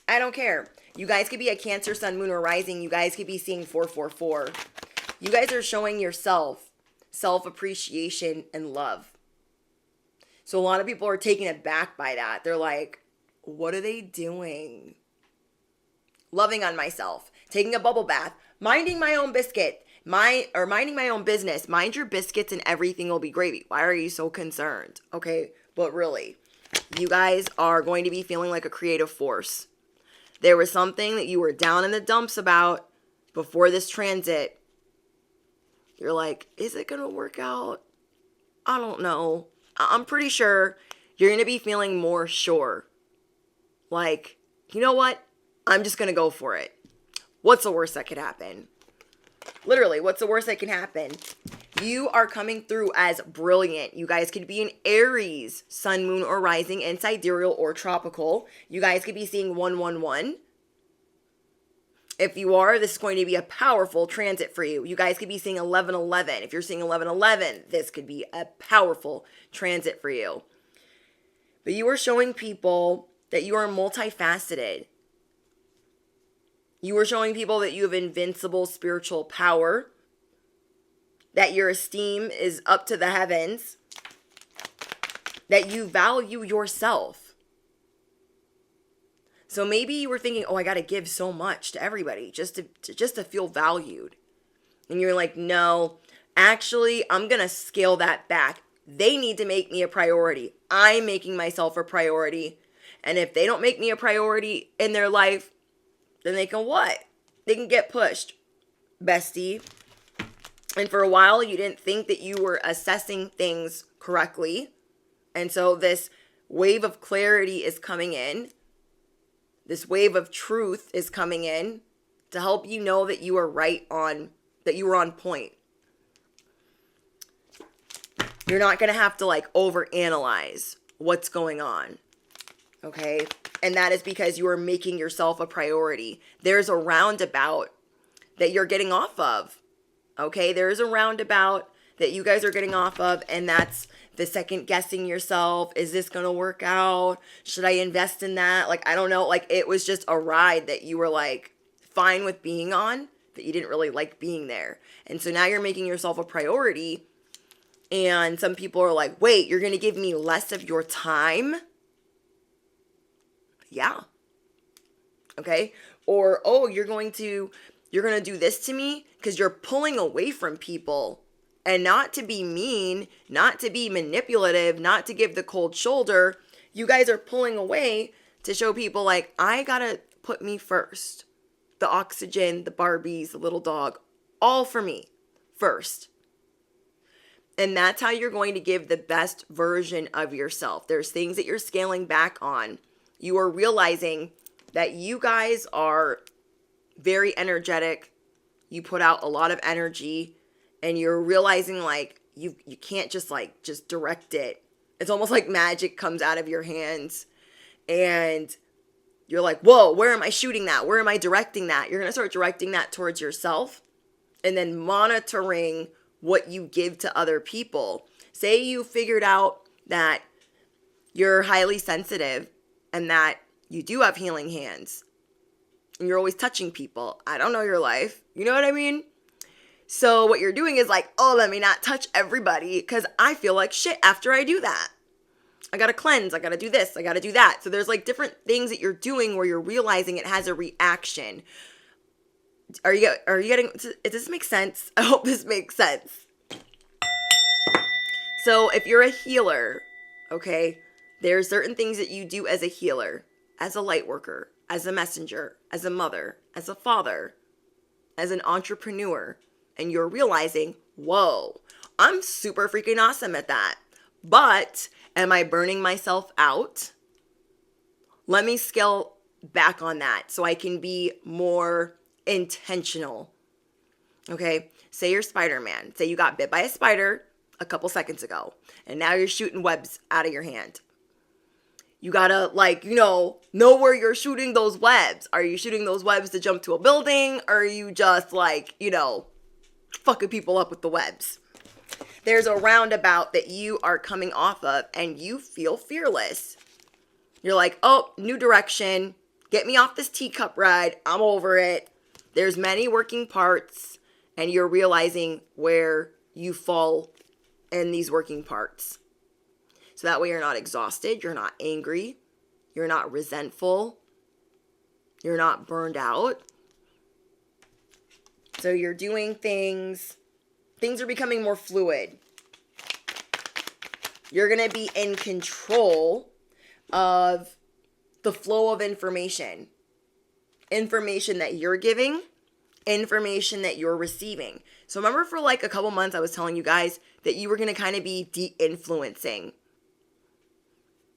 I don't care. You guys could be a Cancer, Sun, Moon, or Rising. You guys could be seeing 444. You guys are showing yourself self-appreciation and love. So a lot of people are taken aback by that. They're like, what are they doing? Loving on myself, taking a bubble bath, minding my own minding my own business. Mind your biscuits and everything will be gravy. Why are you so concerned? Okay, but really, you guys are going to be feeling like a creative force. There was something that you were down in the dumps about before this transit. You're like, is it going to work out? I don't know. I'm pretty sure you're going to be feeling more sure. Like, you know what? I'm just going to go for it. What's the worst that could happen? Literally, what's the worst that can happen? You are coming through as brilliant. You guys could be in Aries, Sun, Moon, or Rising, in sidereal or tropical. You guys could be seeing 111. If you are, this is going to be a powerful transit for you. You guys could be seeing 1111. If you're seeing 1111, this could be a powerful transit for you. But you are showing people that you are multifaceted. You are showing people that you have invincible spiritual power. that your esteem is up to the heavens, that you value yourself. So maybe you were thinking, oh, I got to give so much to everybody just to feel valued. And you're like, no, actually, I'm going to scale that back. They need to make me a priority. I'm making myself a priority. And if they don't make me a priority in their life, then they can what? They can get pushed, bestie. And for a while, you didn't think that you were assessing things correctly. And so this wave of clarity is coming in. This wave of truth is coming in to help you know that you are that you were on point. You're not going to have to like overanalyze what's going on. Okay? And that is because you are making yourself a priority. There's a roundabout that you're getting off of. Okay? There's a roundabout that you guys are getting off of, and that's the second guessing yourself. Is this going to work out? Should I invest in that? Like, I don't know. Like, it was just a ride that you were like fine with being on, that you didn't really like being there. And so now you're making yourself a priority. And some people are like, wait, you're going to give me less of your time? Yeah. Okay. Or, oh, you're going to do this to me because you're pulling away from people. And not to be mean, not to be manipulative, not to give the cold shoulder. You guys are pulling away to show people like, I gotta put me first. The oxygen, the Barbies, the little dog, all for me first. And that's how you're going to give the best version of yourself. There's things that you're scaling back on. You are realizing that you guys are very energetic. You put out a lot of energy. And you're realizing like you can't just direct it. It's almost like magic comes out of your hands. And you're like, whoa, where am I shooting that? Where am I directing that? You're going to start directing that towards yourself. And then monitoring what you give to other people. Say you figured out that you're highly sensitive and that you do have healing hands. And you're always touching people. I don't know your life. You know what I mean? So what you're doing is like, oh, let me not touch everybody because I feel like shit after I do that. I got to cleanse. I got to do this. I got to do that. So there's like different things that you're doing where you're realizing it has a reaction. Are you getting, does this make sense? I hope this makes sense. So if you're a healer, okay, there's certain things that you do as a healer, as a light worker, as a messenger, as a mother, as a father, as an entrepreneur. And you're realizing, whoa, I'm super freaking awesome at that. But am I burning myself out? Let me scale back on that so I can be more intentional. Okay, say you're Spider-Man. Say you got bit by a spider a couple seconds ago. And now you're shooting webs out of your hand. You gotta know where you're shooting those webs. Are you shooting those webs to jump to a building? Or are you just fucking people up with the webs? There's a roundabout that you are coming off of and you feel fearless. You're like, oh, new direction. Get me off this teacup ride. I'm over it. There's many working parts and you're realizing where you fall in these working parts. So that way you're not exhausted. You're not angry. You're not resentful. You're not burned out. So you're doing things are becoming more fluid. You're going to be in control of the flow of information. Information that you're giving, information that you're receiving. So remember for like a couple months I was telling you guys that you were going to kind of be de-influencing.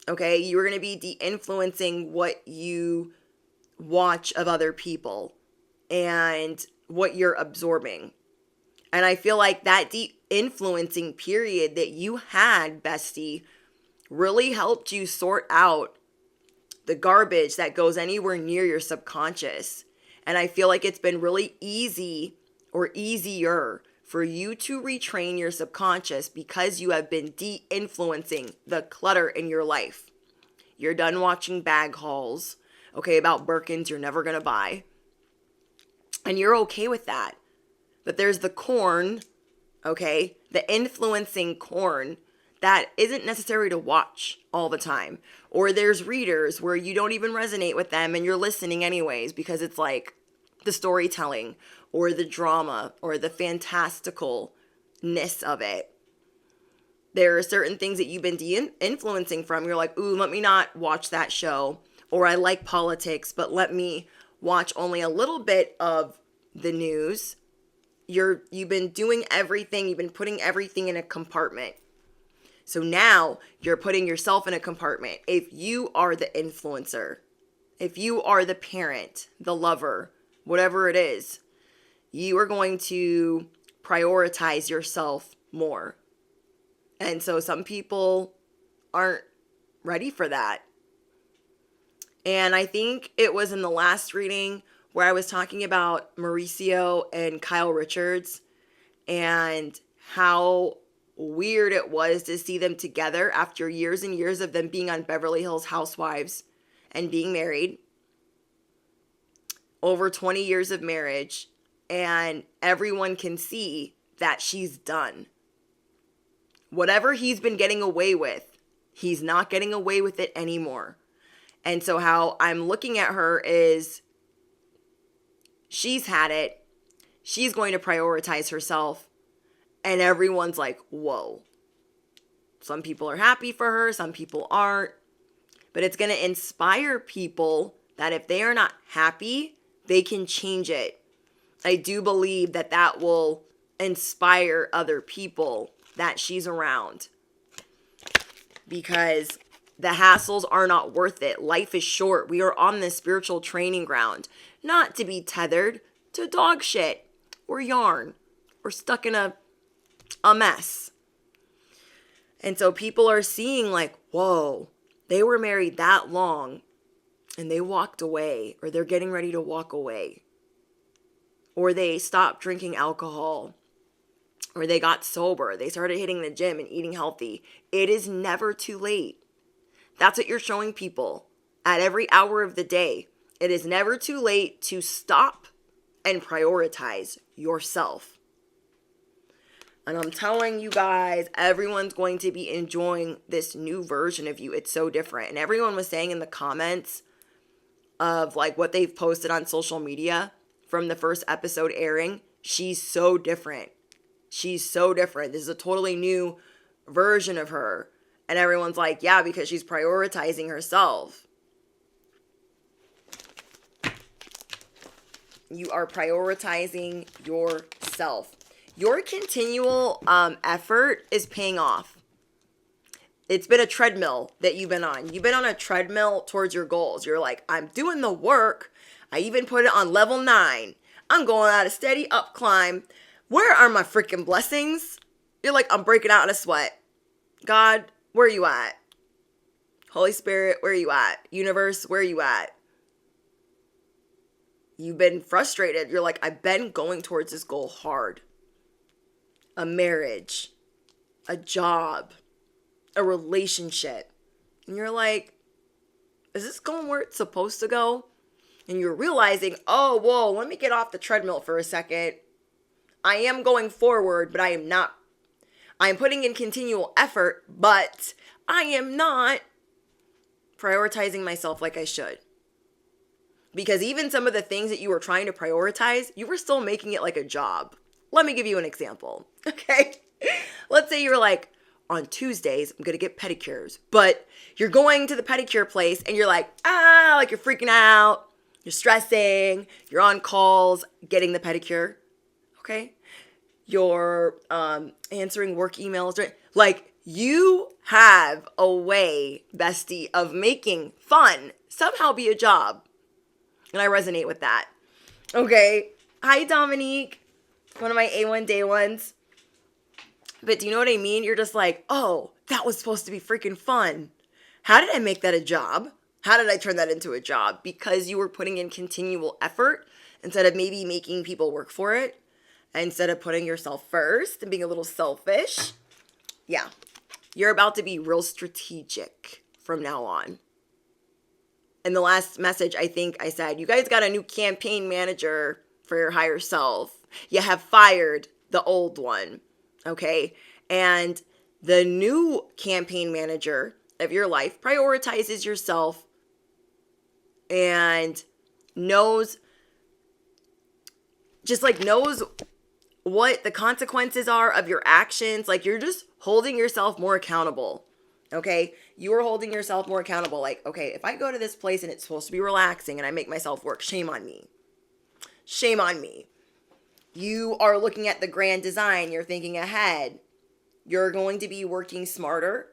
Okay? You were going to be de-influencing what you watch of other people and what you're absorbing. And I feel like that de-influencing period that you had, bestie, really helped you sort out the garbage that goes anywhere near your subconscious. And I feel like it's been really easy or easier for you to retrain your subconscious because you have been de-influencing the clutter in your life. You're done watching bag hauls, okay, about Birkins you're never going to buy. And you're okay with that. But there's the corn okay? The influencing corn that isn't necessary to watch all the time. Or there's readers where you don't even resonate with them and you're listening anyways because it's like the storytelling or the drama or the fantasticalness of it. There are certain things that you've been influencing from. You're like, ooh, let me not watch that show. Or I like politics, but let me watch only a little bit of the news. You've been doing everything. You've been putting everything in a compartment. So now you're putting yourself in a compartment. If you are the influencer, if you are the parent, the lover, whatever it is, you are going to prioritize yourself more. And so some people aren't ready for that. And I think it was in the last reading where I was talking about Mauricio and Kyle Richards and how weird it was to see them together after years and years of them being on Beverly Hills Housewives and being married. Over 20 years of marriage. And everyone can see that she's done. Whatever he's been getting away with, he's not getting away with it anymore. And so how I'm looking at her is she's had it. She's going to prioritize herself. And everyone's like, whoa. Some people are happy for her. Some people aren't. But it's going to inspire people that if they are not happy, they can change it. I do believe that that will inspire other people that she's around. Because the hassles are not worth it. Life is short. We are on this spiritual training ground. Not to be tethered to dog shit or yarn or stuck in a mess. And so people are seeing like, whoa, they were married that long and they walked away, or they're getting ready to walk away, or they stopped drinking alcohol, or they got sober, they started hitting the gym and eating healthy. It is never too late. That's what you're showing people at every hour of the day. It is never too late to stop and prioritize yourself. And I'm telling you guys, everyone's going to be enjoying this new version of you. It's so different. And everyone was saying in the comments of like what they've posted on social media from the first episode airing, she's so different. She's so different. This is a totally new version of her. And everyone's like, yeah, because she's prioritizing herself. You are prioritizing yourself. Your continual effort is paying off. It's been a treadmill that you've been on. You've been on a treadmill towards your goals. You're like, I'm doing the work. I even put it on level 9. I'm going at a steady up climb. Where are my freaking blessings? You're like, I'm breaking out in a sweat. God, where are you at? Holy Spirit, where are you at? Universe, where are you at? You've been frustrated. You're like, I've been going towards this goal hard. A marriage, a job, a relationship. And you're like, is this going where it's supposed to go? And you're realizing, oh, whoa, let me get off the treadmill for a second. I am going forward, but I am not. I am putting in continual effort, but I am not prioritizing myself like I should. Because even some of the things that you were trying to prioritize, you were still making it like a job. Let me give you an example, okay? Let's say you're like, on Tuesdays, I'm going to get pedicures. But you're going to the pedicure place and you're like, like you're freaking out. You're stressing. You're on calls getting the pedicure, okay? You're answering work emails. Right? Like, you have a way, bestie, of making fun somehow be a job. And I resonate with that. Okay. Hi, Dominique. One of my A1 day ones. But do you know what I mean? You're just like, oh, that was supposed to be freaking fun. How did I make that a job? How did I turn that into a job? Because you were putting in continual effort instead of maybe making people work for it. Instead of putting yourself first and being a little selfish. Yeah. You're about to be real strategic from now on. In the last message, I think I said, you guys got a new campaign manager for your higher self. You have fired the old one. okay? And the new campaign manager of your life prioritizes yourself and knows what the consequences are of your actions. Like, you're just holding yourself more accountable. Okay? You are holding yourself more accountable. Like, okay, if I go to this place and it's supposed to be relaxing and I make myself work, shame on me. Shame on me. You are looking at the grand design. You're thinking ahead. You're going to be working smarter,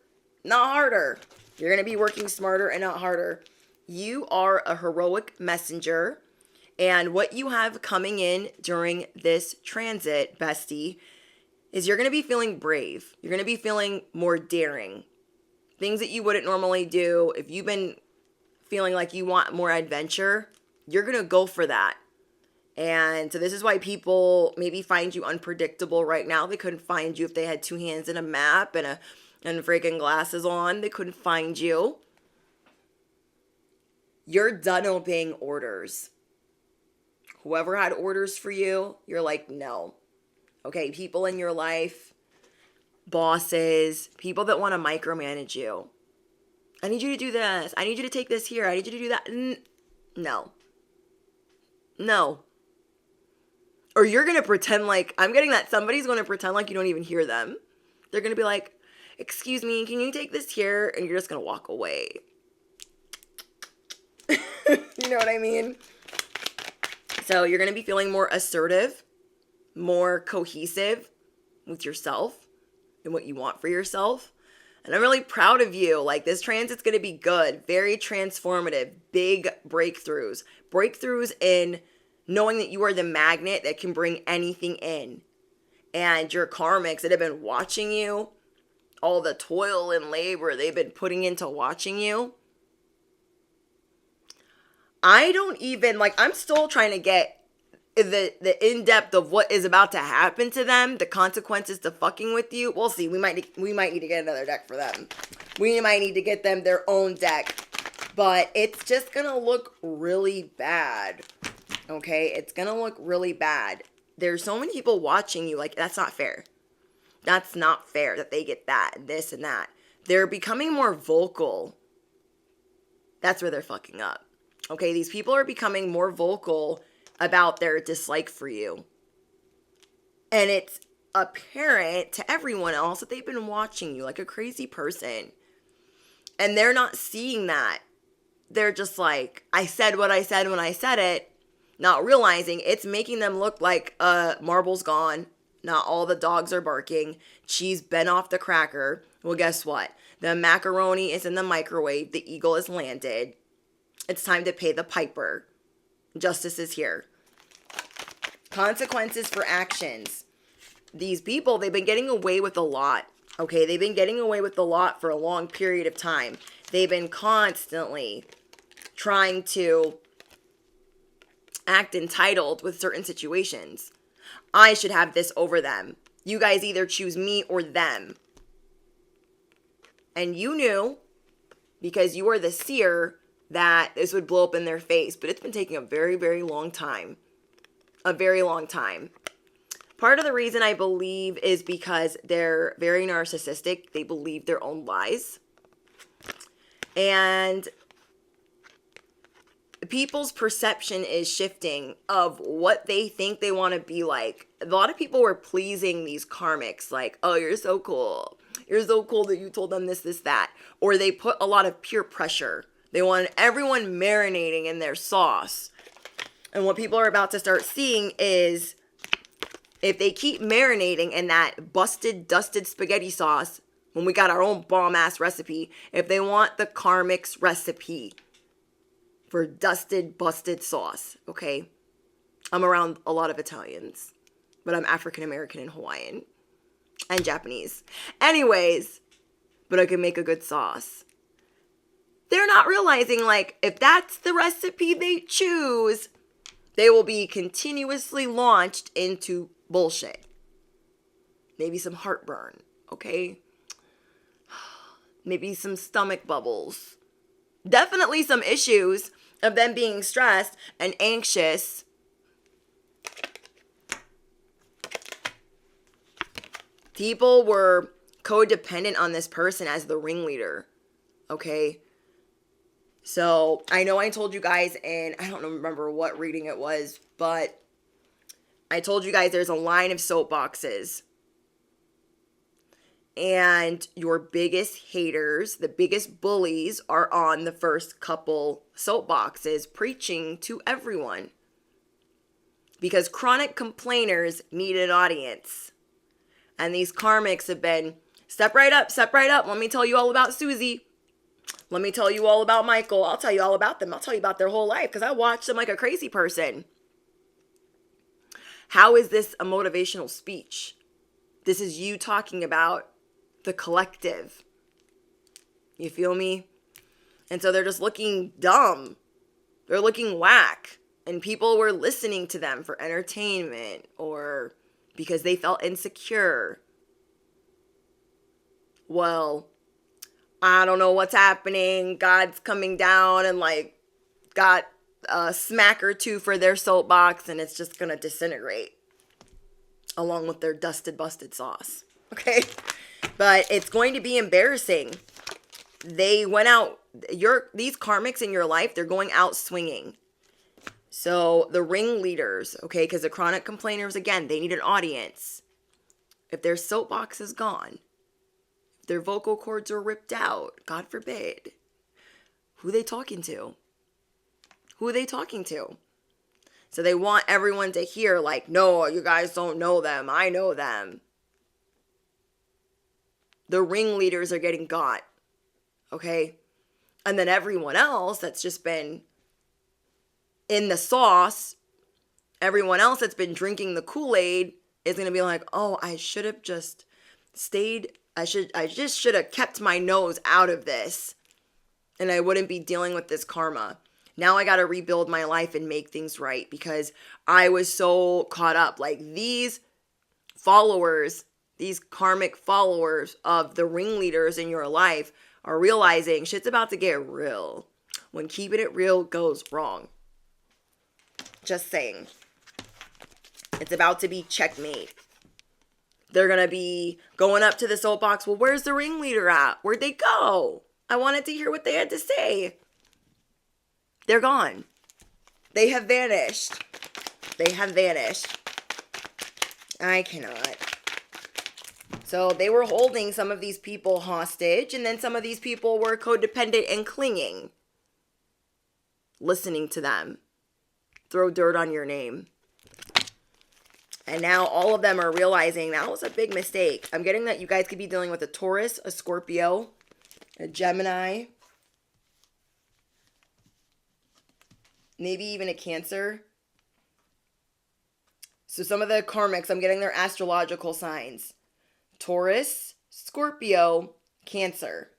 not harder. You're going to be working smarter and not harder. You are a heroic messenger. And what you have coming in during this transit, bestie, is you're going to be feeling brave. You're going to be feeling more daring. Things that you wouldn't normally do. If you've been feeling like you want more adventure, you're going to go for that. And so this is why people maybe find you unpredictable right now. They couldn't find you if they had two hands in a map and freaking glasses on. They couldn't find you. You're done obeying orders. Whoever had orders for you, you're like, no. Okay, people in your life, bosses, people that want to micromanage you. I need you to do this. I need you to take this here. I need you to do that. No. No. Or you're going to pretend like, I'm getting that somebody's going to pretend like you don't even hear them. They're going to be like, excuse me, can you take this here? And you're just going to walk away. You know what I mean? So you're going to be feeling more assertive, more cohesive with yourself and what you want for yourself. And I'm really proud of you. Like, this transit's going to be good, very transformative, big breakthroughs. Breakthroughs in knowing that you are the magnet that can bring anything in. And your karmics that have been watching you, all the toil and labor they've been putting into watching you. I don't even, like, I'm still trying to get the in-depth of what is about to happen to them, the consequences to fucking with you. We'll see. We might need to get another deck for them. We might need to get them their own deck. But it's just going to look really bad. Okay? It's going to look really bad. There's so many people watching you. Like, that's not fair. That's not fair that they get that, this, and that. They're becoming more vocal. That's where they're fucking up. Okay, these people are becoming more vocal about their dislike for you. And it's apparent to everyone else that they've been watching you like a crazy person. And they're not seeing that. They're just like, I said what I said when I said it, not realizing it's making them look like marble's gone. Not all the dogs are barking. Cheese bent off the cracker. Well, guess what? The macaroni is in the microwave. The eagle has landed. It's time to pay the piper. Justice is here. Consequences for actions. These people, they've been getting away with a lot. Okay, they've been getting away with a lot for a long period of time. They've been constantly trying to act entitled with certain situations. I should have this over them. You guys either choose me or them. And you knew, because you are the seer, that this would blow up in their face. But it's been taking a very, very long time. A very long time. Part of the reason I believe is because they're very narcissistic. They believe their own lies. And people's perception is shifting of what they think they want to be like. A lot of people were pleasing these karmics. Like, oh, you're so cool. You're so cool that you told them this, this, that. Or they put a lot of peer pressure. They wanted everyone marinating in their sauce. And what people are about to start seeing is if they keep marinating in that busted, dusted spaghetti sauce, when we got our own bomb-ass recipe, if they want the Karmics recipe for dusted, busted sauce, okay? I'm around a lot of Italians, but I'm African-American and Hawaiian and Japanese. Anyways, but I can make a good sauce. They're not realizing, like, if that's the recipe they choose, they will be continuously launched into bullshit. Maybe some heartburn, okay? Maybe some stomach bubbles. Definitely some issues of them being stressed and anxious. People were codependent on this person as the ringleader. Okay. So I know I told you guys, and I don't remember what reading it was, but I told you guys there's a line of soapboxes. And your biggest haters, the biggest bullies, are on the first couple soapboxes preaching to everyone. Because chronic complainers need an audience. And these karmics have been, step right up, let me tell you all about Susie. Let me tell you all about Michael. I'll tell you all about them. I'll tell you about their whole life because I watched them like a crazy person. How is this a motivational speech? This is you talking about the collective. You feel me? And so they're just looking dumb. They're looking whack. And people were listening to them for entertainment or because they felt insecure. Well, I don't know what's happening. God's coming down and like got a smack or two for their soapbox and it's just going to disintegrate along with their dusted, busted sauce. Okay? But it's going to be embarrassing. They went out, these karmics in your life, they're going out swinging. So the ringleaders, okay, because the chronic complainers, again, they need an audience. If their soapbox is gone, if their vocal cords are ripped out, God forbid, who are they talking to? Who are they talking to? So they want everyone to hear like, no, you guys don't know them. I know them. The ringleaders are getting got. Okay? And then everyone else that's just been in the sauce, everyone else that's been drinking the Kool-Aid is going to be like, oh, I should have just stayed. I just should have kept my nose out of this. And I wouldn't be dealing with this karma. Now I got to rebuild my life and make things right because I was so caught up. Like these followers, these karmic followers of the ringleaders in your life are realizing shit's about to get real when keeping it real goes wrong. Just saying. It's about to be checkmate. They're going to be going up to the soapbox. Well, where's the ringleader at? Where'd they go? I wanted to hear what they had to say. They're gone. They have vanished. They have vanished. I cannot. So they were holding some of these people hostage, and then some of these people were codependent and clinging. Listening to them. Throw dirt on your name. And now all of them are realizing that was a big mistake. I'm getting that you guys could be dealing with a Taurus, a Scorpio, a Gemini, maybe even a Cancer. So some of the karmics, I'm getting their astrological signs. Taurus, Scorpio, Cancer.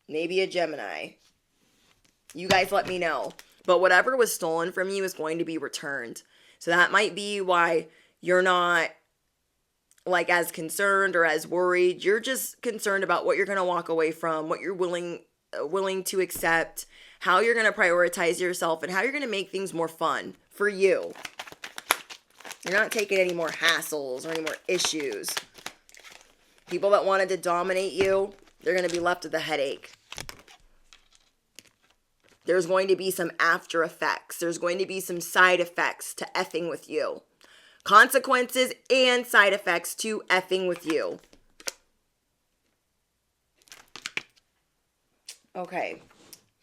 Maybe a Gemini. You guys let me know. But whatever was stolen from you is going to be returned. So that might be why you're not like as concerned or as worried. You're just concerned about what you're going to walk away from, what you're willing to accept, how you're going to prioritize yourself, and how you're going to make things more fun for you. You're not taking any more hassles or any more issues. People that wanted to dominate you, they're going to be left with a headache. There's going to be some after effects. There's going to be some side effects to effing with you. Consequences and side effects to effing with you. Okay.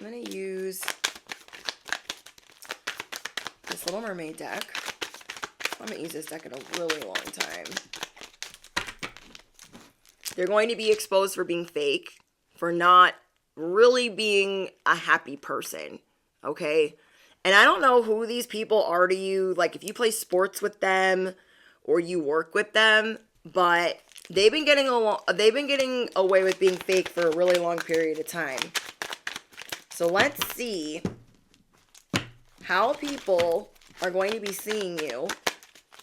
I'm going to use this Little Mermaid deck. I haven't used this deck in a really long time. They're going to be exposed for being fake, for not really being a happy person, okay? And I don't know who these people are to you, like if you play sports with them or you work with them, but they've been getting away with being fake for a really long period of time. So let's see how people are going to be seeing you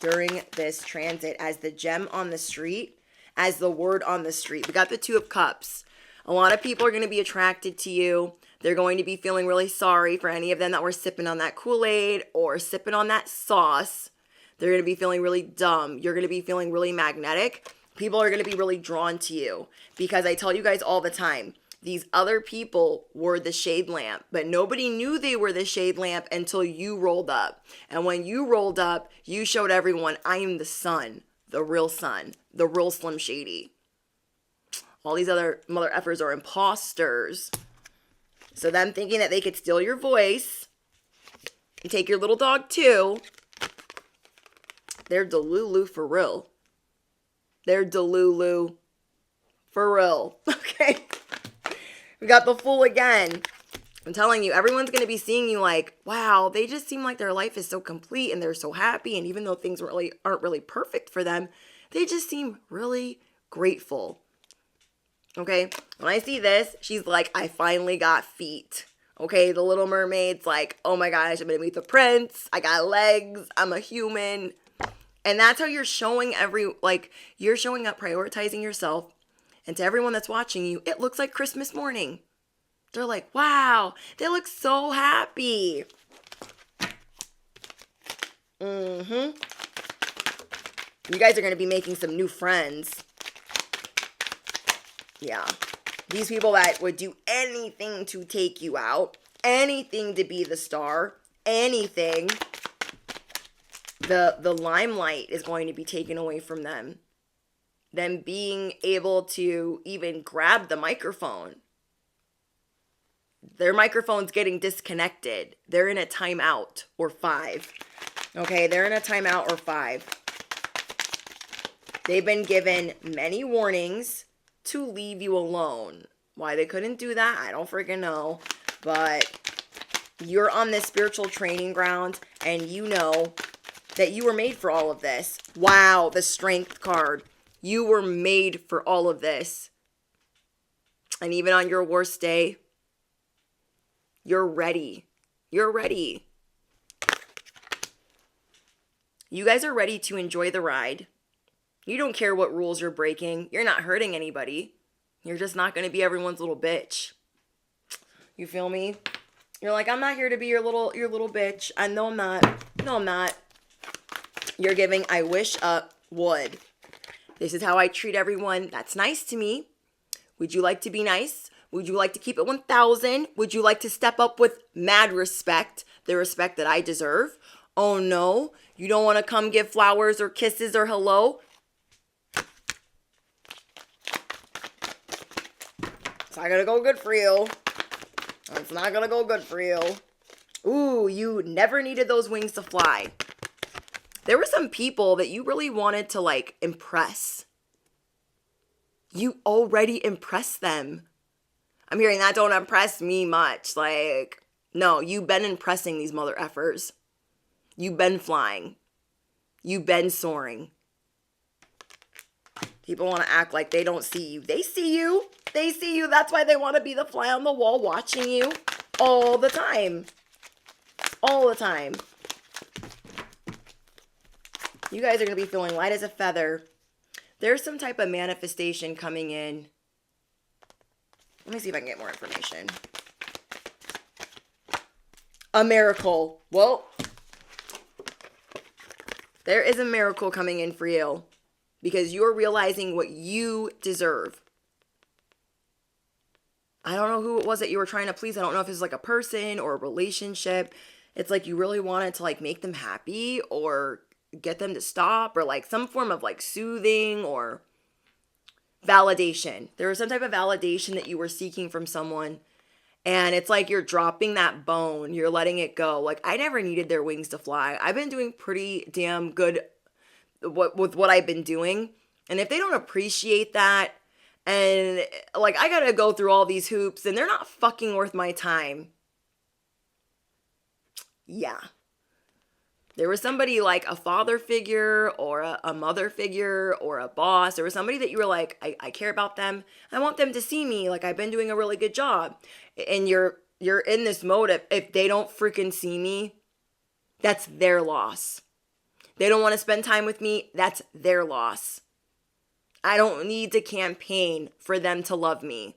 during this transit as the gem on the street, as the word on the street. We got the Two of Cups. A lot of people are going to be attracted to you. They're going to be feeling really sorry for any of them that were sipping on that Kool-Aid or sipping on that sauce. They're going to be feeling really dumb. You're going to be feeling really magnetic. People are going to be really drawn to you because I tell you guys all the time, these other people were the shade lamp, but nobody knew they were the shade lamp until you rolled up. And when you rolled up, you showed everyone, I am the sun, the real Slim Shady. All these other mother effers are imposters. So them thinking that they could steal your voice and take your little dog too, they're Delulu for real. They're Delulu for real. Okay. We got the fool again. I'm telling you, everyone's going to be seeing you like, wow, they just seem like their life is so complete and they're so happy. And even though things aren't really perfect for them, they just seem really grateful. Okay. When I see this, she's like, I finally got feet. Okay. The Little Mermaid's like, oh my gosh, I'm going to meet the prince. I got legs. I'm a human. And that's how you're showing you're showing up, prioritizing yourself. And to everyone that's watching you, it looks like Christmas morning. They're like, wow, they look so happy. You guys are going to be making some new friends. Yeah. These people that would do anything to take you out, anything to be the star, anything. The limelight is going to be taken away from them. Them being able to even grab the microphone. Their microphone's getting disconnected. They're in a timeout or 5. Okay, they're in a timeout or 5. They've been given many warnings to leave you alone. Why they couldn't do that, I don't freaking know. But you're on this spiritual training ground and you know that you were made for all of this. Wow, the Strength card. You were made for all of this. And even on your worst day, you're ready. You're ready. You guys are ready to enjoy the ride. You don't care what rules you're breaking. You're not hurting anybody. You're just not going to be everyone's little bitch. You feel me? You're like, I'm not here to be your little bitch. I know I'm not. No, I'm not. You're giving, I wish would. This is how I treat everyone that's nice to me. Would you like to be nice? Would you like to keep it 1,000? Would you like to step up with mad respect, the respect that I deserve? Oh no, you don't want to come give flowers or kisses or hello? It's not going to go good for you. It's not going to go good for you. Ooh, you never needed those wings to fly. There were some people that you really wanted to impress. You already impressed them. I'm hearing that don't impress me much. No, you've been impressing these mother effers. You've been flying. You've been soaring. People want to act like they don't see you. They see you. They see you. That's why they want to be the fly on the wall watching you all the time. All the time. You guys are going to be feeling light as a feather. There's some type of manifestation coming in. Let me see if I can get more information. A miracle. Well, there is a miracle coming in for you because you're realizing what you deserve. I don't know who it was that you were trying to please. I don't know if it's a person or a relationship. It's like you really wanted to make them happy or get them to stop or some form of soothing or validation. There was some type of validation that you were seeking from someone. And it's like you're dropping that bone. You're letting it go. I never needed their wings to fly. I've been doing pretty damn good with what I've been doing. And if they don't appreciate that, and I gotta go through all these hoops and they're not fucking worth my time. Yeah. There was somebody a father figure or a mother figure or a boss. There was somebody that you were I care about them. I want them to see me. I've been doing a really good job. And you're in this mode of, if they don't freaking see me, that's their loss. They don't want to spend time with me. That's their loss. I don't need to campaign for them to love me.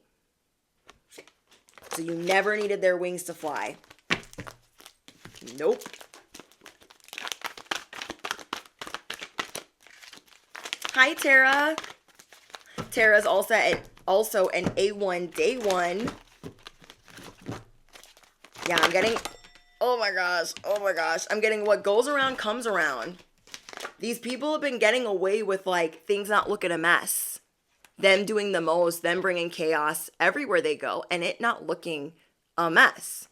So you never needed their wings to fly. Nope. Hi, Tara. Tara's also an A1 day one. Yeah, I'm getting, oh my gosh. I'm getting what goes around comes around. These people have been getting away with like things not looking a mess. Them doing the most, them bringing chaos everywhere they go, and it not looking a mess.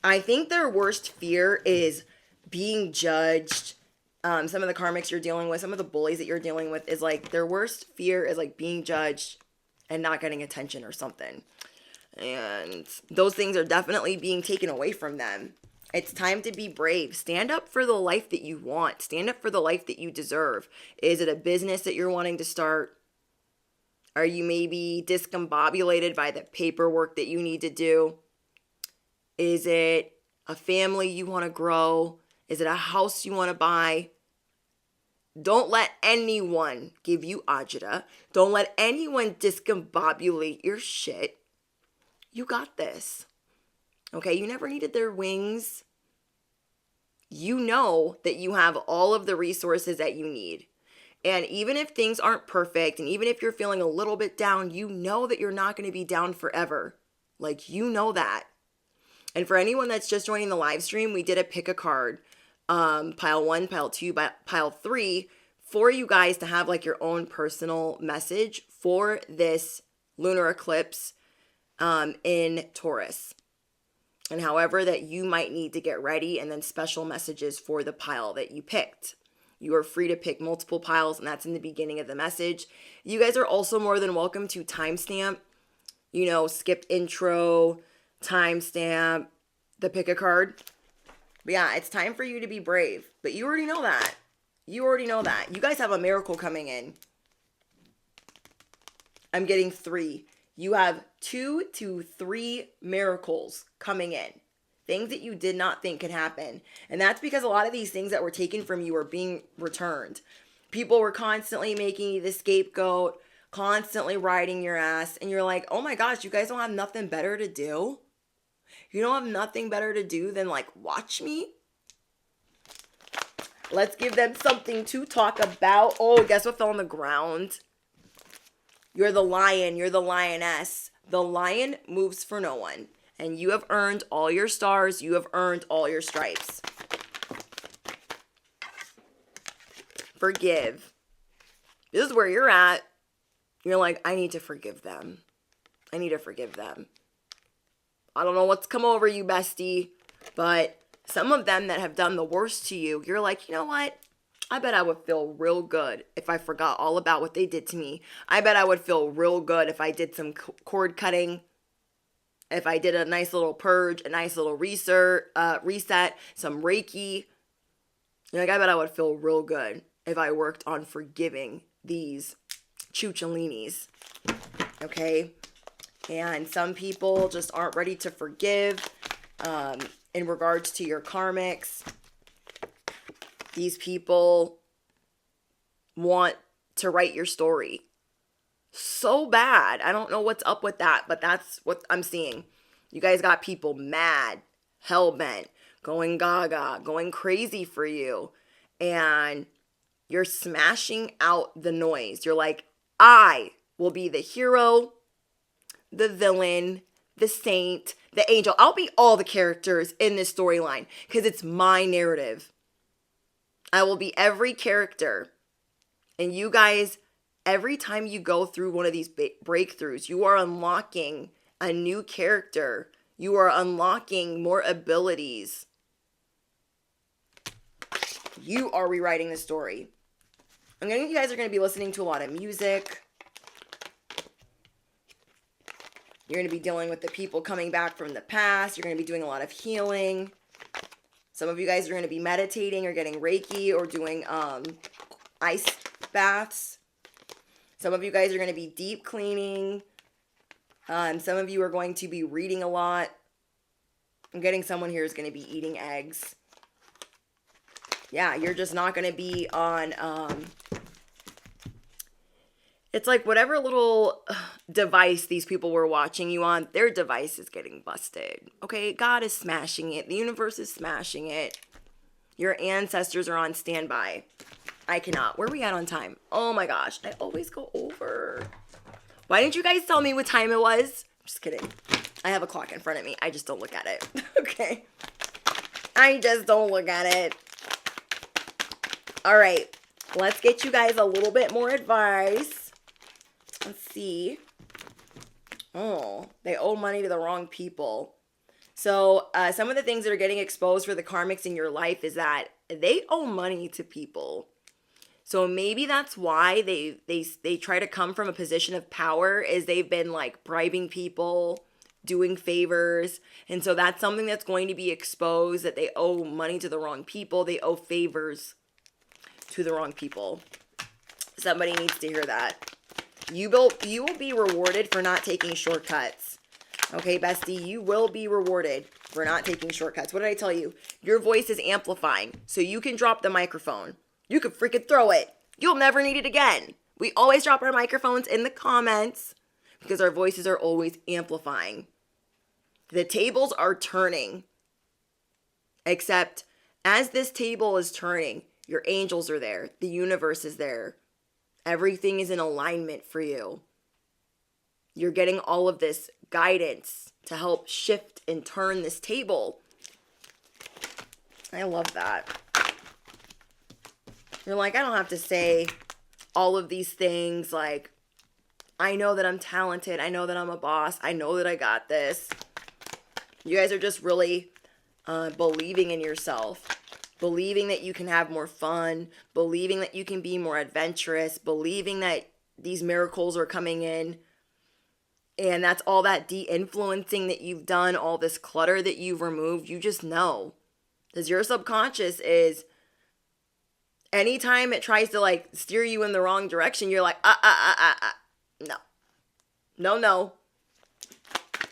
I think their worst fear is being judged. Some of the karmics you're dealing with, some of the bullies that you're dealing with is like their worst fear is like being judged and not getting attention or something. And those things are definitely being taken away from them. It's time to be brave. Stand up for the life that you want. Stand up for the life that you deserve. Is it a business that you're wanting to start? Are you maybe discombobulated by the paperwork that you need to do? Is it a family you want to grow? Is it a house you want to buy? Don't let anyone give you agita. Don't let anyone discombobulate your shit. You got this. Okay, you never needed their wings. You know that you have all of the resources that you need. And even if things aren't perfect, and even if you're feeling a little bit down, you know that you're not going to be down forever. Like, you know that. And for anyone that's just joining the live stream, we did a pick a card. Pile 1, pile 2, pile 3, for you guys to have like your own personal message for this lunar eclipse in Taurus. And however that you might need to get ready, and then special messages for the pile that you picked. You are free to pick multiple piles, and that's in the beginning of the message. You guys are also more than welcome to timestamp, skipped intro, timestamp, the pick a card. But yeah, it's time for you to be brave. But you already know that. You guys have a miracle coming in. I'm getting 3. You have 2 to 3 miracles coming in. Things that you did not think could happen. And that's because a lot of these things that were taken from you are being returned. People were constantly making you the scapegoat, constantly riding your ass. And you're like, oh my gosh, you guys don't have nothing better to do? You don't have nothing better to do than like watch me? Let's give them something to talk about. Oh, guess what fell on the ground? You're the lion. You're the lioness. The lion moves for no one. And you have earned all your stars. You have earned all your stripes. Forgive. This is where you're at. You're like, I need to forgive them. I need to forgive them. I don't know what's come over you, bestie, but some of them that have done the worst to you, you're like, you know what? I bet I would feel real good if I forgot all about what they did to me. I bet I would feel real good if I did some cord cutting, if I did a nice little purge, a nice little reset, some Reiki. You're like, I bet I would feel real good if I worked on forgiving these chuchalinis. Okay? And some people just aren't ready to forgive in regards to your karmics. These people want to write your story so bad. I don't know what's up with that, but that's what I'm seeing. You guys got people mad, hell-bent, going gaga, going crazy for you. And you're smashing out the noise. You're like, I will be the hero, the villain, the saint, the angel. I'll be all the characters in this storyline because it's my narrative. I will be every character. And you guys, every time you go through one of these breakthroughs, you are unlocking a new character. You are unlocking more abilities. You are rewriting the story. I'm getting you guys are going to be listening to a lot of music. You're going to be dealing with the people coming back from the past. You're going to be doing a lot of healing. Some of you guys are going to be meditating or getting Reiki or doing ice baths. Some of you guys are going to be deep cleaning. Some of you are going to be reading a lot. I'm getting someone here who's going to be eating eggs. Yeah, you're just not going to be on... It's like whatever little device these people were watching you on, their device is getting busted. Okay, God is smashing it. The universe is smashing it. Your ancestors are on standby. I cannot. Where are we at on time? Oh my gosh. I always go over. Why didn't you guys tell me what time it was? Just kidding. I have a clock in front of me. I just don't look at it. Okay. I just don't look at it. All right. Let's get you guys a little bit more advice. Let's see. Oh, they owe money to the wrong people. So some of the things that are getting exposed for the karmics in your life is that they owe money to people. So maybe that's why they try to come from a position of power, is they've been like bribing people, doing favors. And so that's something that's going to be exposed, that they owe money to the wrong people. They owe favors to the wrong people. Somebody needs to hear that. You will be rewarded for not taking shortcuts. Okay, bestie, you will be rewarded for not taking shortcuts. What did I tell you? Your voice is amplifying, so you can drop the microphone. You could freaking throw it. You'll never need it again. We always drop our microphones in the comments because our voices are always amplifying. The tables are turning. Except as this table is turning, your angels are there. The universe is there. Everything is in alignment for you. You're getting all of this guidance to help shift and turn this table. I love that. You're like, I don't have to say all of these things. Like, I know that I'm talented. I know that I'm a boss. I know that I got this. You guys are just really believing in yourself. Believing that you can have more fun. Believing that you can be more adventurous. Believing that these miracles are coming in. And that's all that de-influencing that you've done, all this clutter that you've removed. You just know. Because your subconscious is, anytime it tries to like steer you in the wrong direction, you're like, no. No.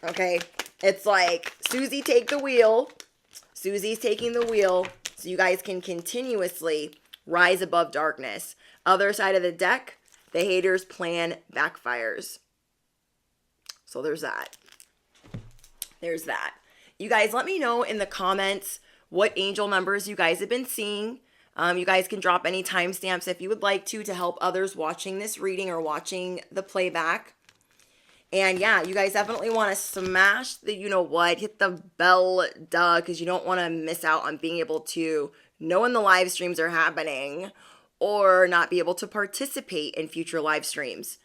Okay. It's like, Susie, take the wheel. Susie's taking the wheel so you guys can continuously rise above darkness. Other side of the deck, the haters' plan backfires. So there's that. There's that. You guys, let me know in the comments what angel numbers you guys have been seeing. You guys can drop any timestamps if you would like to help others watching this reading or watching the playback. And yeah, you guys definitely want to smash the you-know-what, hit the bell, because you don't want to miss out on being able to know when the live streams are happening or not be able to participate in future live streams.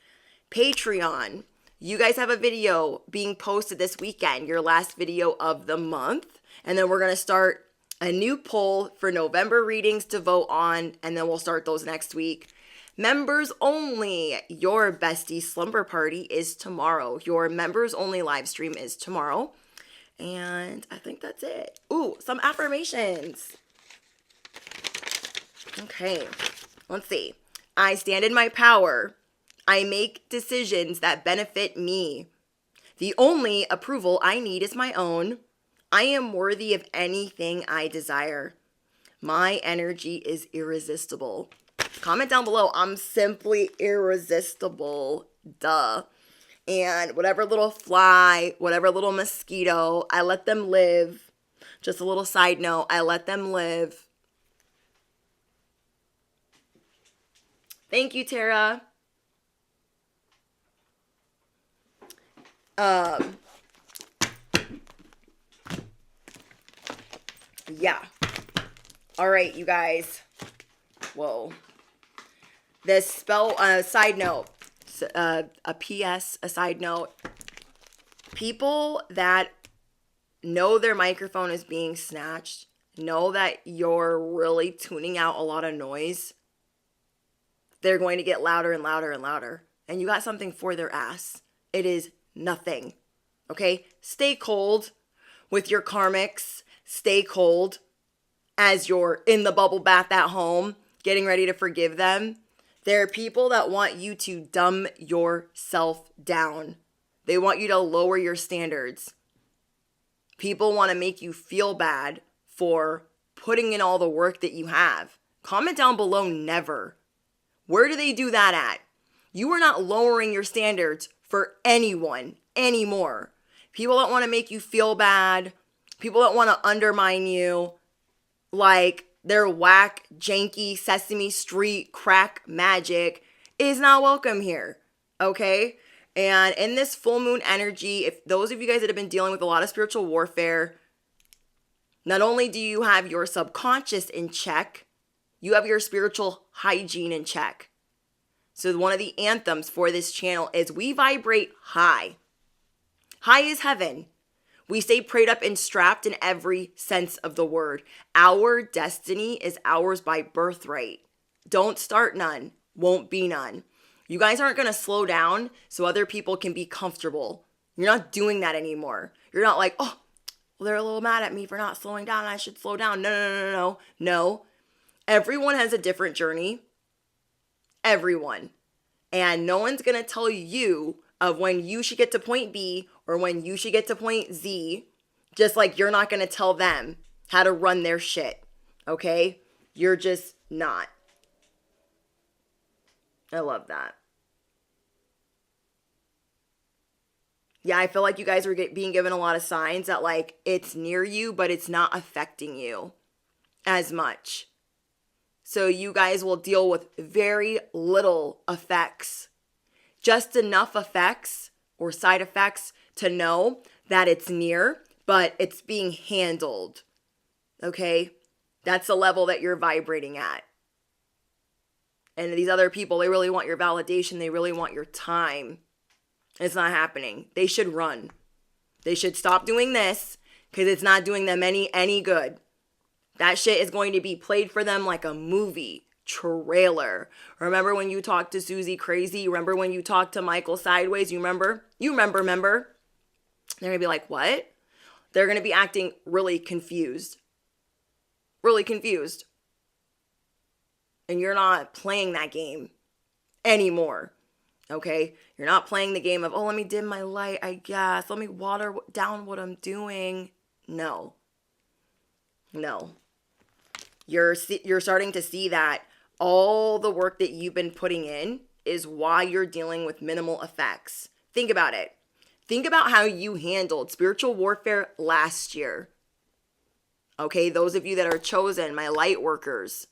Patreon. You guys have a video being posted this weekend, your last video of the month. And then we're going to start a new poll for November readings to vote on. And then we'll start those next week. Members only. Your bestie slumber party is tomorrow. Your members only live stream is tomorrow. And I think that's it. Ooh, some affirmations. Okay, let's see. I stand in my power. I make decisions that benefit me. The only approval I need is my own. I am worthy of anything I desire. My energy is irresistible. Comment down below. I'm simply irresistible. Duh. And whatever little fly, whatever little mosquito, I let them live. Just a little side note. I let them live. Thank you, Tara. Yeah. All right, you guys. Whoa. This spell, side note, a PS, a side note. People that know their microphone is being snatched, know that you're really tuning out a lot of noise. They're going to get louder and louder and louder. And you got something for their ass. It is nothing. Okay? Stay cold with your karmics. Stay cold as you're in the bubble bath at home, getting ready to forgive them. There are people that want you to dumb yourself down. They want you to lower your standards. People want to make you feel bad for putting in all the work that you have. Comment down below, never. Where do they do that at? You are not lowering your standards for anyone anymore. People that want to make you feel bad, people that want to undermine you, like, Their whack, janky, Sesame Street, crack magic is not welcome here, okay? And in this full moon energy, if those of you guys that have been dealing with a lot of spiritual warfare, not only do you have your subconscious in check, you have your spiritual hygiene in check. So one of the anthems for this channel is we vibrate high. High is heaven. We stay prayed up and strapped in every sense of the word. Our destiny is ours by birthright. Don't start none, won't be none. You guys aren't going to slow down so other people can be comfortable. You're not doing that anymore. You're not like, oh, well, they're a little mad at me for not slowing down. I should slow down. No. Everyone has a different journey. Everyone. And no one's going to tell you of when you should get to point B or when you should get to point Z, just like you're not going to tell them how to run their shit. Okay? You're just not. I love that. Yeah, I feel like you guys are being given a lot of signs that like it's near you, but it's not affecting you as much. So you guys will deal with very little effects. Just enough effects or side effects to know that it's near, but it's being handled. Okay? That's the level that you're vibrating at. And these other people, they really want your validation. They really want your time. It's not happening. They should run. They should stop doing this because it's not doing them any good. That shit is going to be played for them like a movie trailer. Remember when you talked to Susie crazy? Remember when you talked to Michael sideways? You remember? Remember? They're going to be like, what? They're going to be acting really confused. Really confused. And you're not playing that game anymore. Okay? You're not playing the game of, oh, let me dim my light, I guess. Let me water down what I'm doing. No. You're starting to see that all the work that you've been putting in is why you're dealing with minimal effects. Think about it. Think about how you handled spiritual warfare last year. Okay? Those of you that are chosen, my light workers.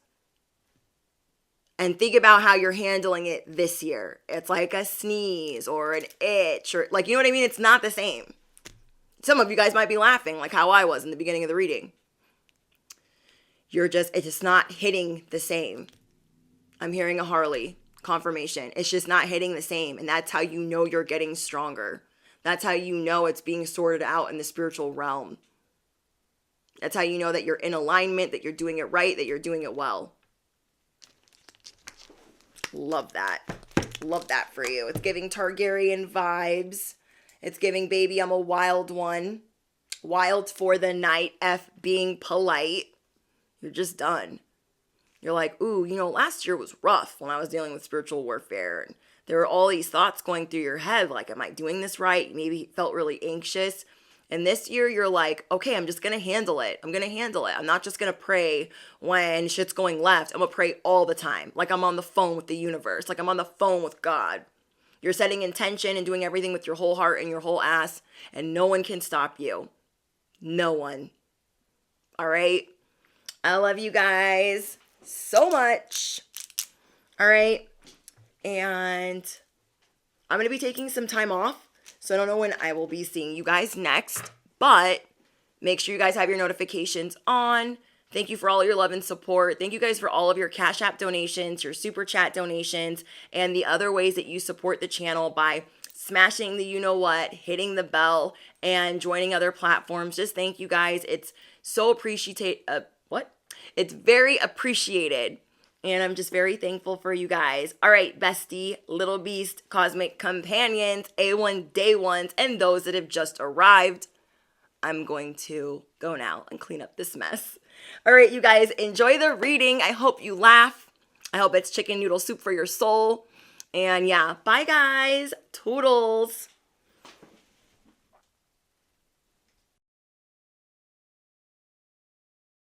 And think about how you're handling it this year. It's like a sneeze or an itch or like, you know what I mean? It's not the same. Some of you guys might be laughing like how I was in the beginning of the reading. It's just not hitting the same. I'm hearing a Harley confirmation. It's just not hitting the same. And that's how you know you're getting stronger. That's how you know it's being sorted out in the spiritual realm. That's how you know that you're in alignment, that you're doing it right, that you're doing it well. Love that. Love that for you. It's giving Targaryen vibes. It's giving baby I'm a wild one. Wild for the night. F being polite. You're just done. You're like, ooh, last year was rough when I was dealing with spiritual warfare. And there were all these thoughts going through your head. Like, am I doing this right? Maybe you felt really anxious. And this year you're like, okay, I'm just going to handle it. I'm not just going to pray when shit's going left. I'm going to pray all the time. Like I'm on the phone with the universe. Like I'm on the phone with God. You're setting intention and doing everything with your whole heart and your whole ass. And no one can stop you. No one. All right? I love you guys so much. All right? And I'm going to be taking some time off. So I don't know when I will be seeing you guys next, but make sure you guys have your notifications on. Thank you for all your love and support. Thank you guys for all of your Cash App donations, your Super Chat donations, and the other ways that you support the channel by smashing the you-know-what, hitting the bell, and joining other platforms. Just thank you guys. It's so It's very appreciated. And I'm just very thankful for you guys. All right, bestie, little beast, cosmic companions, A1 day ones, and those that have just arrived. I'm going to go now and clean up this mess. All right, you guys, enjoy the reading. I hope you laugh. I hope it's chicken noodle soup for your soul. And yeah, bye guys. Toodles.